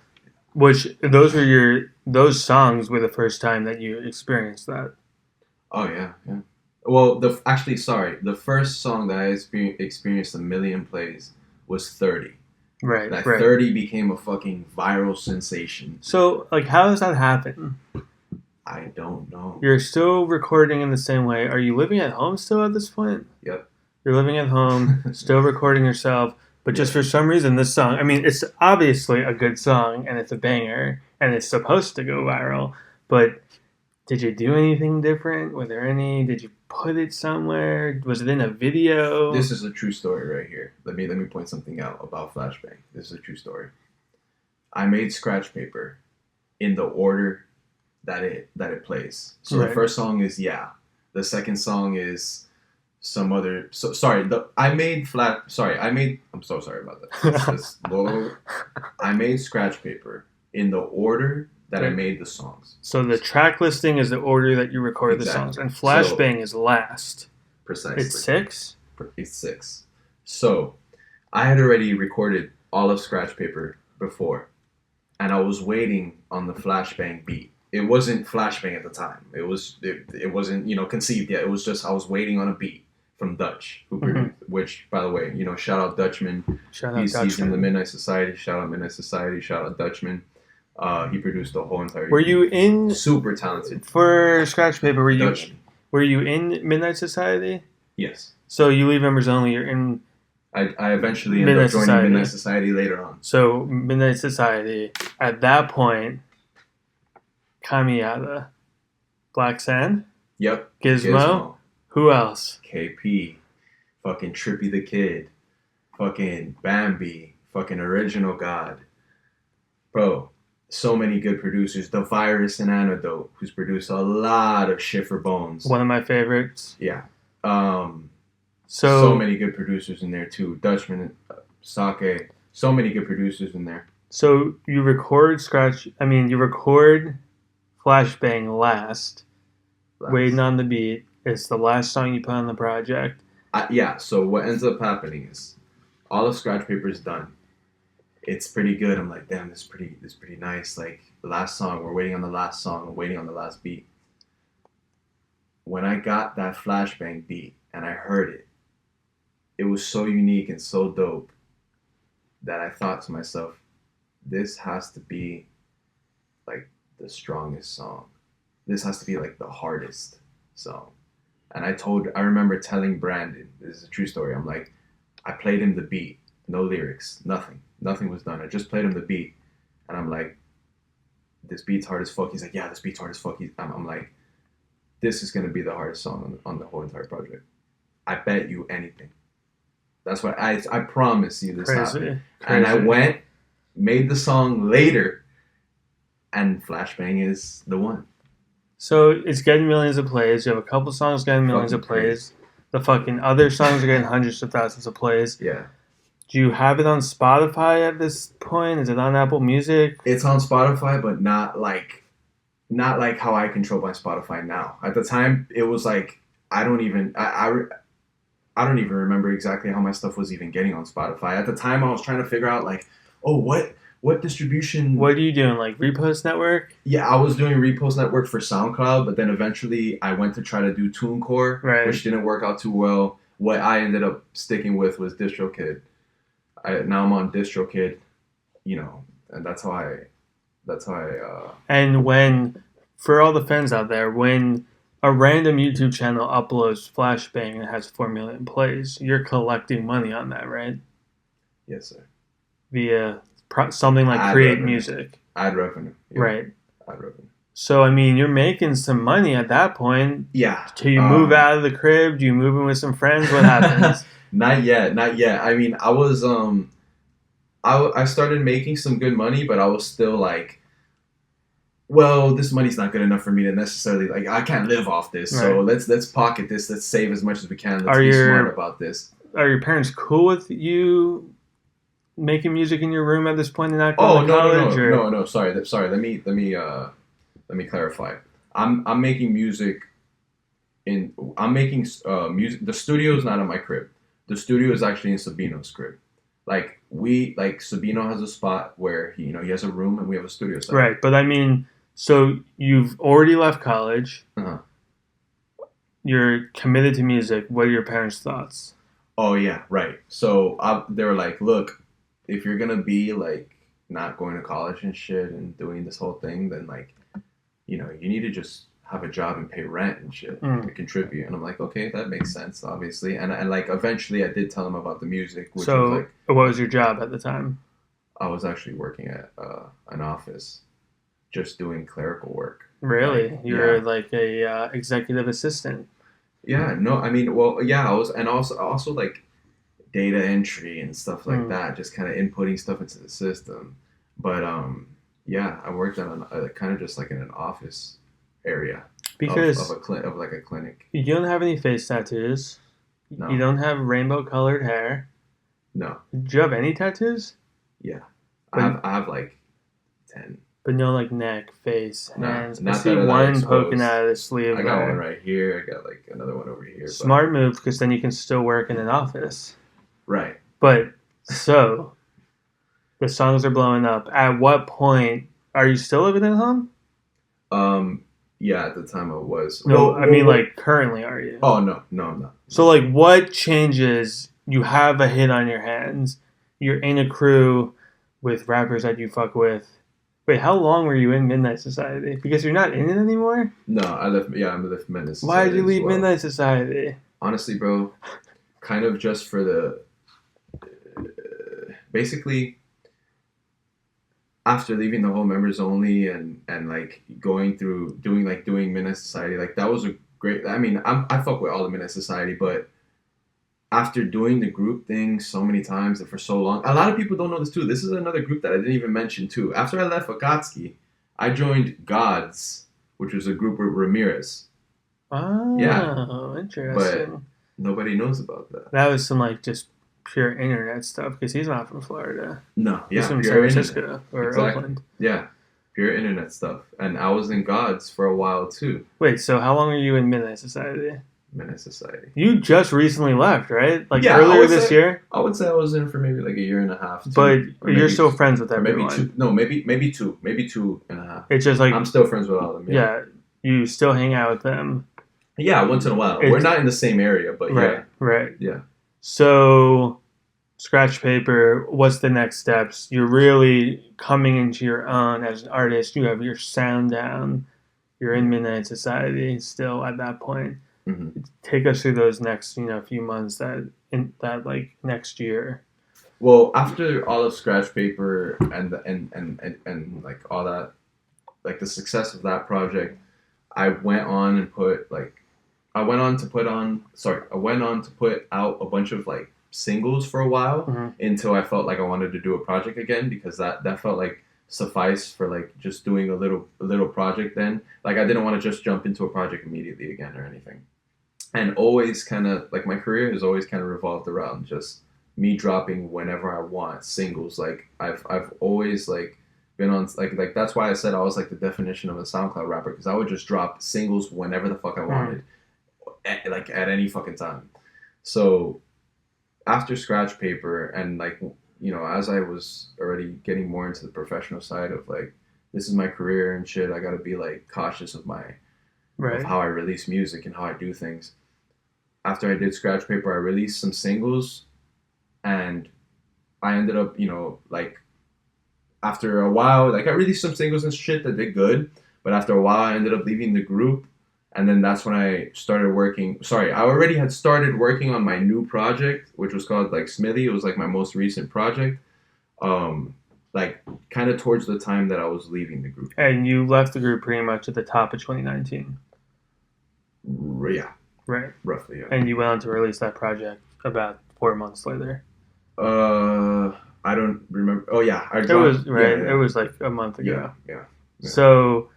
Which those songs were the first time that you experienced that. Oh yeah. Well, the first song that I experienced a million plays was 30. Right. That 30 became a fucking viral sensation. So, like, how does that happen? I don't know. You're still recording in the same way. Are you living at home still at this point? Yep. You're living at home, still recording yourself, but just for some reason, this song, I mean, it's obviously a good song, and it's a banger, and it's supposed to go viral, but did you do anything different? Did you put it somewhere? Was it in a video? This is a true story right here. Let me point something out about Flashbang. This is a true story. I made Scratch Paper in the order that it plays. So the first song is Yeah. The second song is some other. So sorry. I'm so sorry about that. I made Scratch Paper in the order that I made the songs. So the track listing is the order that you recorded the songs, and Flashbang is last. Precisely. It's 6? It's 6. So I had already recorded all of Scratch Paper before, and I was waiting on the Flashbang beat. It wasn't Flashbang at the time. It wasn't conceived yet. It was just I was waiting on a beat from Dutch, who produced, which, by the way, shout out Dutchman. He's in the Midnight Society. Shout out Midnight Society. Shout out Dutchman. He produced the whole entire. Were you in? Super talented. For Scratch Paper, were you? Dutchman. Were you in Midnight Society? Yes. So you leave members only. You're in. I eventually ended up joining Midnight Society later on. So Midnight Society. At that point, Kamiyada, Black Sand. Yep. Gizmo. Who else? KP, fucking Trippy the Kid, fucking Bambi, fucking Original God. Bro, so many good producers. The Virus and Antidote, who's produced a lot of shit for Bones. One of my favorites. Yeah. So So many good producers in there too. Dutchman, Sake. So many good producers in there. so you record scratch. I mean, you record Flashbang last. Waiting Last. on the Beat. It's the last song you put on the project. Yeah. So what ends up happening is all the scratch paper is done. It's pretty good. I'm like, damn, this is pretty nice. Like the last song, we're waiting on the last song, we're waiting on the last beat. When I got that flashbang beat and I heard it, it was so unique and so dope that I thought to myself, this has to be like the strongest song. This has to be like the hardest song. And I remember telling Brandon, this is a true story. I'm like, I played him the beat, no lyrics, nothing. Nothing was done. I just played him the beat. And I'm like, this beat's hard as fuck. He's like, yeah, this beat's hard as fuck. I'm like, this is going to be the hardest song on the whole entire project. I bet you anything. That's what I promise you this happened. And I went, made the song later, and Flashbang is the one. So it's getting millions of plays. You have a couple songs getting millions of plays. The fucking other songs are getting hundreds of thousands of plays. Yeah. Do you have it on Spotify at this point? Is it on Apple Music? It's on Spotify, but not like how I control my Spotify now. At the time, it was like I don't even remember exactly how my stuff was even getting on Spotify. At the time, I was trying to figure out like, oh, what distribution? What are you doing? Like Repost Network? Yeah, I was doing Repost Network for SoundCloud, but then eventually I went to try to do TuneCore, right, which didn't work out too well. What I ended up sticking with was DistroKid. Now I'm on DistroKid, and that's how I. And for all the fans out there, when a random YouTube channel uploads Flashbang and it has 4 million plays, you're collecting money on that, right? Yes, sir. Via something like Create Music. Ad revenue. Yeah. Right. Ad revenue. So, I mean, you're making some money at that point. Yeah. Do you move out of the crib? Do you move in with some friends? What happens? Not yet. I mean, I was I started making some good money, but I was still like, well, this money's not good enough for me to necessarily like. I can't live off this, right. So let's pocket this. Let's save as much as we can. Let's be smart about this. Are your parents cool with you making music in your room at this point and not going to college? No. Sorry. Let me clarify. I'm making music. I'm making music. The studio is not in my crib. The studio is actually in Sabino's crib. Like Sabino has a spot where he has a room and we have a studio set. Right, but I mean, so you've already left college. Uh-huh. You're committed to music. What are your parents' thoughts? Oh yeah, right. So they were like, look, if you're gonna be like not going to college and shit and doing this whole thing, then like, you need to just have a job and pay rent and shit to contribute. And I'm like, okay, that makes sense, obviously. And like eventually I did tell them about the music, which was like, what was your job at the time? I was actually working at an office, just doing clerical work. Really? You were like a executive assistant? Yeah, no, I mean, well, yeah, I was, and also like data entry and stuff like that, just kind of inputting stuff into the system. But yeah, I worked on kind of just like in an office area because of like a clinic. You don't have any face tattoos. No. You don't have rainbow colored hair. No. Do you have any tattoos? Yeah, I have like 10. But no, like neck, face, hands. Not I see one poking out of the sleeve. I got one right here. I got like another one over here. Smart move, because then you can still work in an office. Right. But so the songs are blowing up. At what point are you still living at home? Yeah, at the time I was. No, I mean like currently, are you? Oh no, I'm not. So like, what changes? You have a hit on your hands. You're in a crew with rappers that you fuck with. Wait, how long were you in Midnight Society? Because you're not in it anymore? No, I left Midnight Society. Why did you leave Midnight Society? Honestly, bro, kind of just for the... basically, after leaving the whole members only and like doing Midnight Society, like that was a great... I mean, I fuck with all the Midnight Society, but after doing the group thing so many times and for so long, a lot of people don't know this too. This is another group that I didn't even mention too. After I left Fukkit, I joined Gods, which was a group with Ramirez. Oh, yeah. Interesting. Nobody knows about that. That was some like just pure internet stuff because he's not from Florida. No, He's yeah, from San pure Francisco internet. or Exactly. Oakland. Yeah, pure internet stuff. And I was in Gods for a while too. Wait, so how long are you in Midnight Society? Menace Society. You just recently left, right? Like Yeah, earlier this year? I would say I was in for maybe like a year and a half. But you're still friends with or everyone. maybe two. No, maybe two. Maybe 2.5. It's just like I'm still friends with all of them. yeah, you still hang out with them. Yeah, once in a while. We're not in the same area, but right, right. Yeah. So, Scratch Paper, what's the next steps? You're really coming into your own as an artist. You have your sound down. You're in Midnight Society still at that point. Mm-hmm. Take us through those next, few months that next year. Well, after all of Scratch Paper and like all that, like the success of that project, I went on to put out a bunch of like singles for a while until I felt like I wanted to do a project again because that felt like suffice for like just doing a little project then. Like I didn't want to just jump into a project immediately again or anything. And always kind of like my career has always kind of revolved around just me dropping whenever I want singles. Like I've always like been on like that's why I said I was like the definition of a SoundCloud rapper because I would just drop singles whenever the fuck I wanted, like at any fucking time. So after Scratch Paper and like as I was already getting more into the professional side of like this is my career and shit, I gotta be like cautious of of how I release music and how I do things. After I did Scratch Paper, I released some singles, and I ended up, like after a while, like I released some singles and shit that did good, but after a while, I ended up leaving the group, and then that's when I started working. Sorry, I already had started working on my new project, which was called like Smithy. It was like my most recent project. Like kind of towards the time that I was leaving the group. And you left the group pretty much at the top of 2019. Yeah. Right. Roughly, yeah. And you went on to release that project about 4 months later. I don't remember. Oh yeah, it was right. Yeah. It was like a month ago. Yeah. So,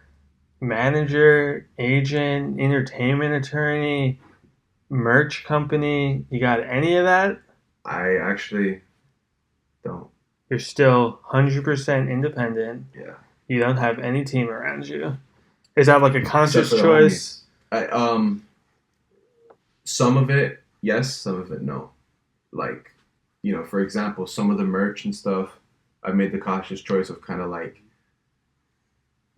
manager, agent, entertainment attorney, merch company. You got any of that? I actually don't. You're still 100% independent. Yeah. You don't have any team around you. Is that like a conscious choice? Some of it, yes. Some of it, no. Like, for example, some of the merch and stuff, I made the cautious choice of kind of like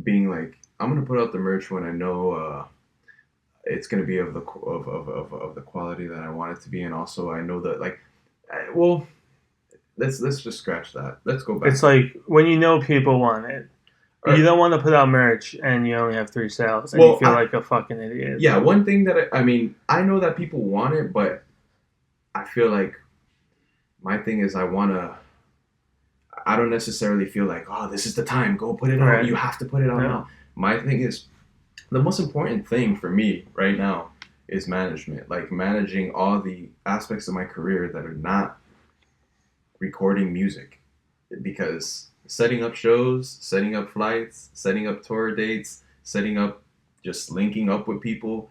being like, I'm gonna put out the merch when I know it's gonna be of the quality that I want it to be, and also I know that like, well. Let's just scratch that. Let's go back. It's like when people want it. You don't want to put out merch and you only have 3 sales and you feel like a fucking idiot. Yeah, one thing that I know that people want it, but I feel like my thing is I don't necessarily feel like, oh, this is the time, go put it out. You have to put it out now. My thing is the most important thing for me right now is management. Like managing all the aspects of my career that are not recording music, because setting up shows, setting up flights, setting up tour dates, setting up just linking up with people,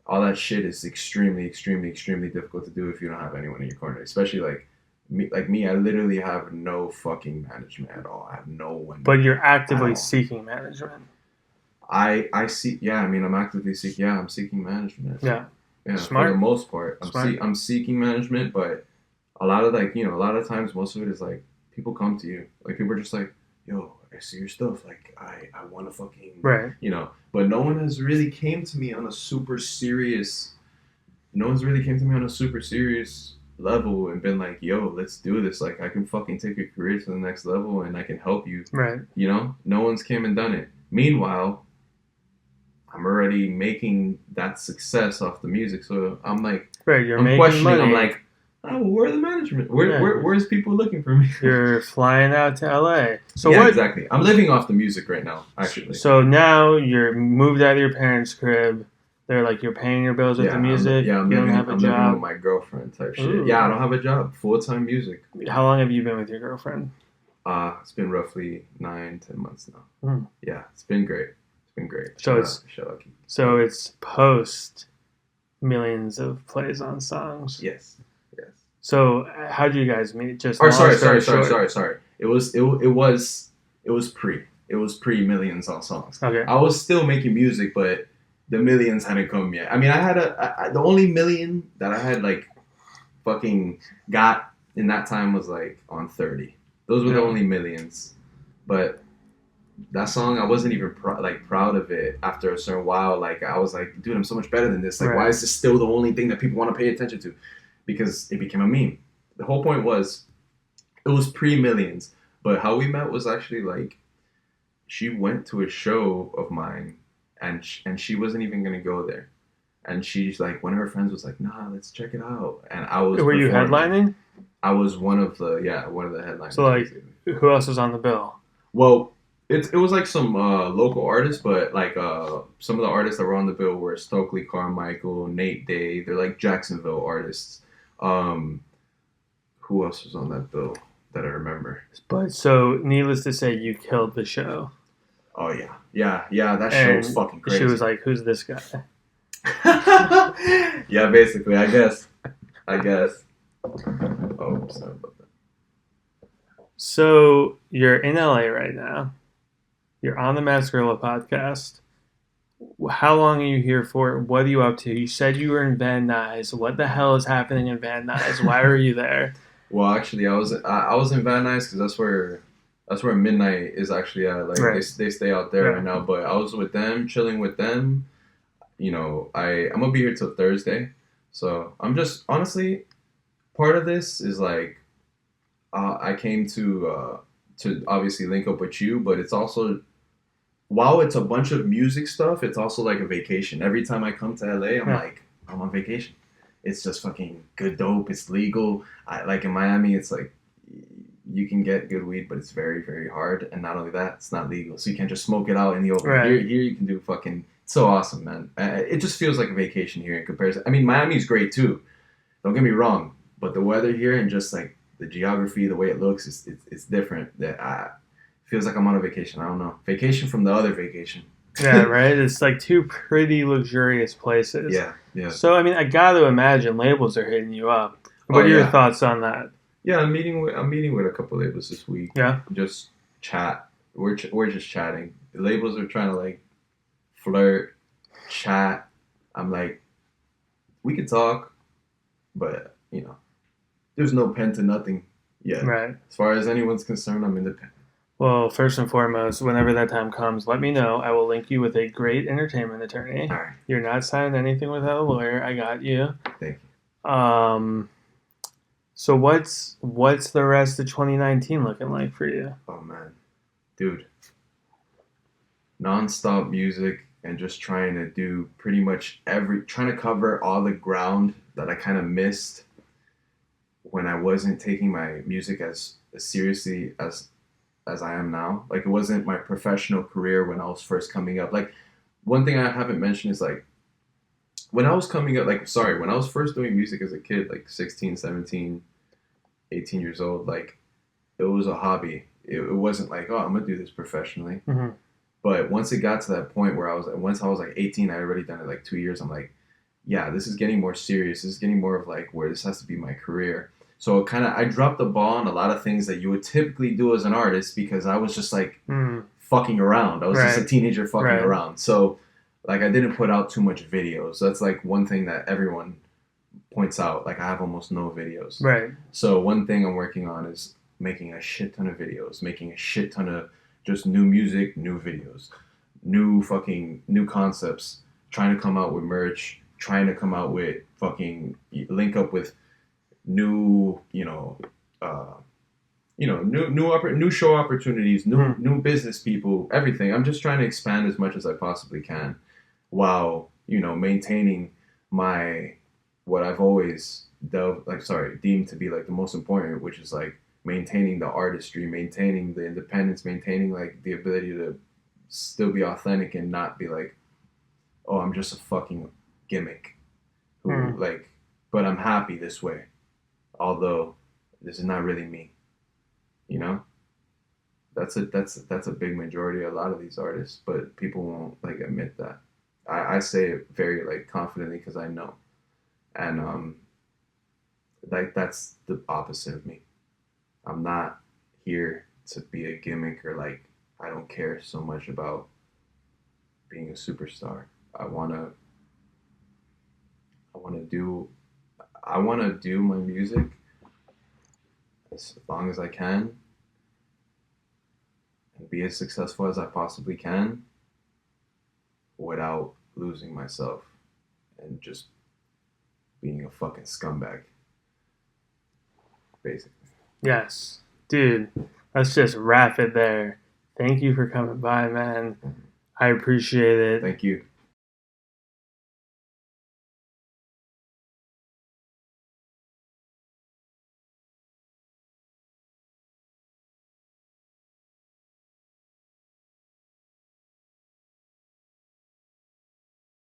all that shit is extremely difficult to do if you don't have anyone in your corner. Especially like me, I literally have no fucking management at all. I have no one. But you're actively seeking management. I see. Yeah, I'm actively seeking. Yeah, I'm seeking management. Yeah. Smart. For the most part, I'm seeking management, but a lot of times, most of it is like people come to you. Like people are just like, yo, I see your stuff. Like I want to fucking, but no one has really came to me on a super serious. No one's really came to me on a super serious level and been like, yo, let's do this. Like I can fucking take your career to the next level and I can help you. Right. No one's came and done it. Meanwhile, I'm already making that success off the music. So I'm like, I'm questioning. Money. I'm like, oh, where are the management? Where's people looking for me? You're flying out to LA. So yeah, exactly. I'm living off the music right now, actually. So now you're moved out of your parents' crib. They're like, you're paying your bills with the music. I'm living with my girlfriend type shit. Ooh. Yeah, I don't have a job. Full-time music. How long have you been with your girlfriend? It's been roughly 9-10 months now. Yeah, it's been great. So it's post millions of plays on songs. Yes. Yes. So how did you guys meet? Just Or long sorry. story short. It was pre millions on songs. Okay. I was still making music, but the millions hadn't come yet. I mean, I had the only million that I had like fucking got in that time was like on 30. Those were the only millions. But that song, I wasn't even proud of it after a certain while. Like, I was like, dude, I'm so much better than this. Like, Right. why is this still the only thing that people want to pay attention to? Because it became a meme. The whole point was, it was pre-millions. But how we met was actually like, she went to a show of mine, and she wasn't even going to go there. And she's like, one of her friends was like, nah, let's check it out. And I was Were you headlining? I was one of the headliners. So like, who else was on the bill? Well, it was like some local artists, but like some of the artists that were on the bill were Stokely Carmichael, Nate Day. They're like Jacksonville artists. Who else was on that bill that I remember? But so, needless to say, you killed the show. Oh yeah. That show was fucking crazy. She was like, "Who's this guy?" Yeah, basically, I guess. Oh, sorry about that. So you're in LA right now. You're on the Mascarilla podcast. How long are you here for? What are you up to? You said you were in Van Nuys. What the hell is happening in Van Nuys? Why were you there? Well, actually, I was in Van Nuys because that's where Midnight is actually at. Like, right. they stay out there right now. But I was with them, chilling with them. You know, I'm gonna be here till Thursday. So I'm just honestly, part of this is like, I came to obviously link up with you, but it's also, while it's a bunch of music stuff, it's also like a vacation. Every time I come to LA, I'm on vacation. It's just fucking good dope. It's legal. Like in Miami, it's like you can get good weed, but it's very, very hard. And not only that, it's not legal. So you can't just smoke it out in the open. Right. Here you can do fucking, it's so awesome, man. It just feels like a vacation here in comparison. I mean, Miami's great too. Don't get me wrong. But the weather here and just like the geography, the way it looks, it's different. That feels like I'm on a vacation. I don't know. Vacation from the other vacation. Yeah, right? It's like two pretty luxurious places. Yeah. So, I mean, I got to imagine labels are hitting you up. What are your thoughts on that? Yeah, I'm meeting with a couple labels this week. Yeah. Just chat. We're just chatting. The labels are trying to like flirt, chat. I'm like, we could talk, but you know, there's no pen to nothing yet. Right. As far as anyone's concerned, I'm independent. Well, first and foremost, whenever that time comes, let me know. I will link you with a great entertainment attorney. All right. You're not signing anything without a lawyer. I got you. Thank you. So what's the rest of 2019 looking like for you? Oh man, dude, non-stop music and just trying to do pretty much trying to cover all the ground that I kind of missed when I wasn't taking my music as seriously as I am now. Like, it wasn't my professional career when I was first coming up. Like, one thing I haven't mentioned is like, when I was coming up, when I was first doing music as a kid, like 16, 17, 18 years old, like, it was a hobby. It wasn't like, oh, I'm going to do this professionally. Mm-hmm. But once it got to that point where once I was like 18, I had already done it like 2 years. I'm like, yeah, this is getting more serious. This is getting more of like where this has to be my career. So I dropped the ball on a lot of things that you would typically do as an artist because I was just like fucking around. I was just a teenager fucking around. So like, I didn't put out too much videos. That's like one thing that everyone points out. Like, I have almost no videos. Right. So one thing I'm working on is making a shit ton of videos, making a shit ton of just new music, new videos, new concepts, trying to come out with merch, trying to come out with fucking link up with new show opportunities, new business people, everything. I'm just trying to expand as much as I possibly can, while maintaining what I've always deemed to be like the most important, which is like maintaining the artistry, maintaining the independence, maintaining like the ability to still be authentic and not be like, oh, I'm just a fucking gimmick, but I'm happy this way. Although this is not really me, that's a big majority of a lot of these artists, but people won't like admit that. I say it very like confidently because I know And like that's the opposite of me. I'm not here to be a gimmick or like I don't care so much about being a superstar. I wanna I wanna do I wanna do my music as long as I can and be as successful as I possibly can without losing myself and just being a fucking scumbag, basically. Yes, dude. Let's just wrap it there. Thank you for coming by, man. I appreciate it. Thank you.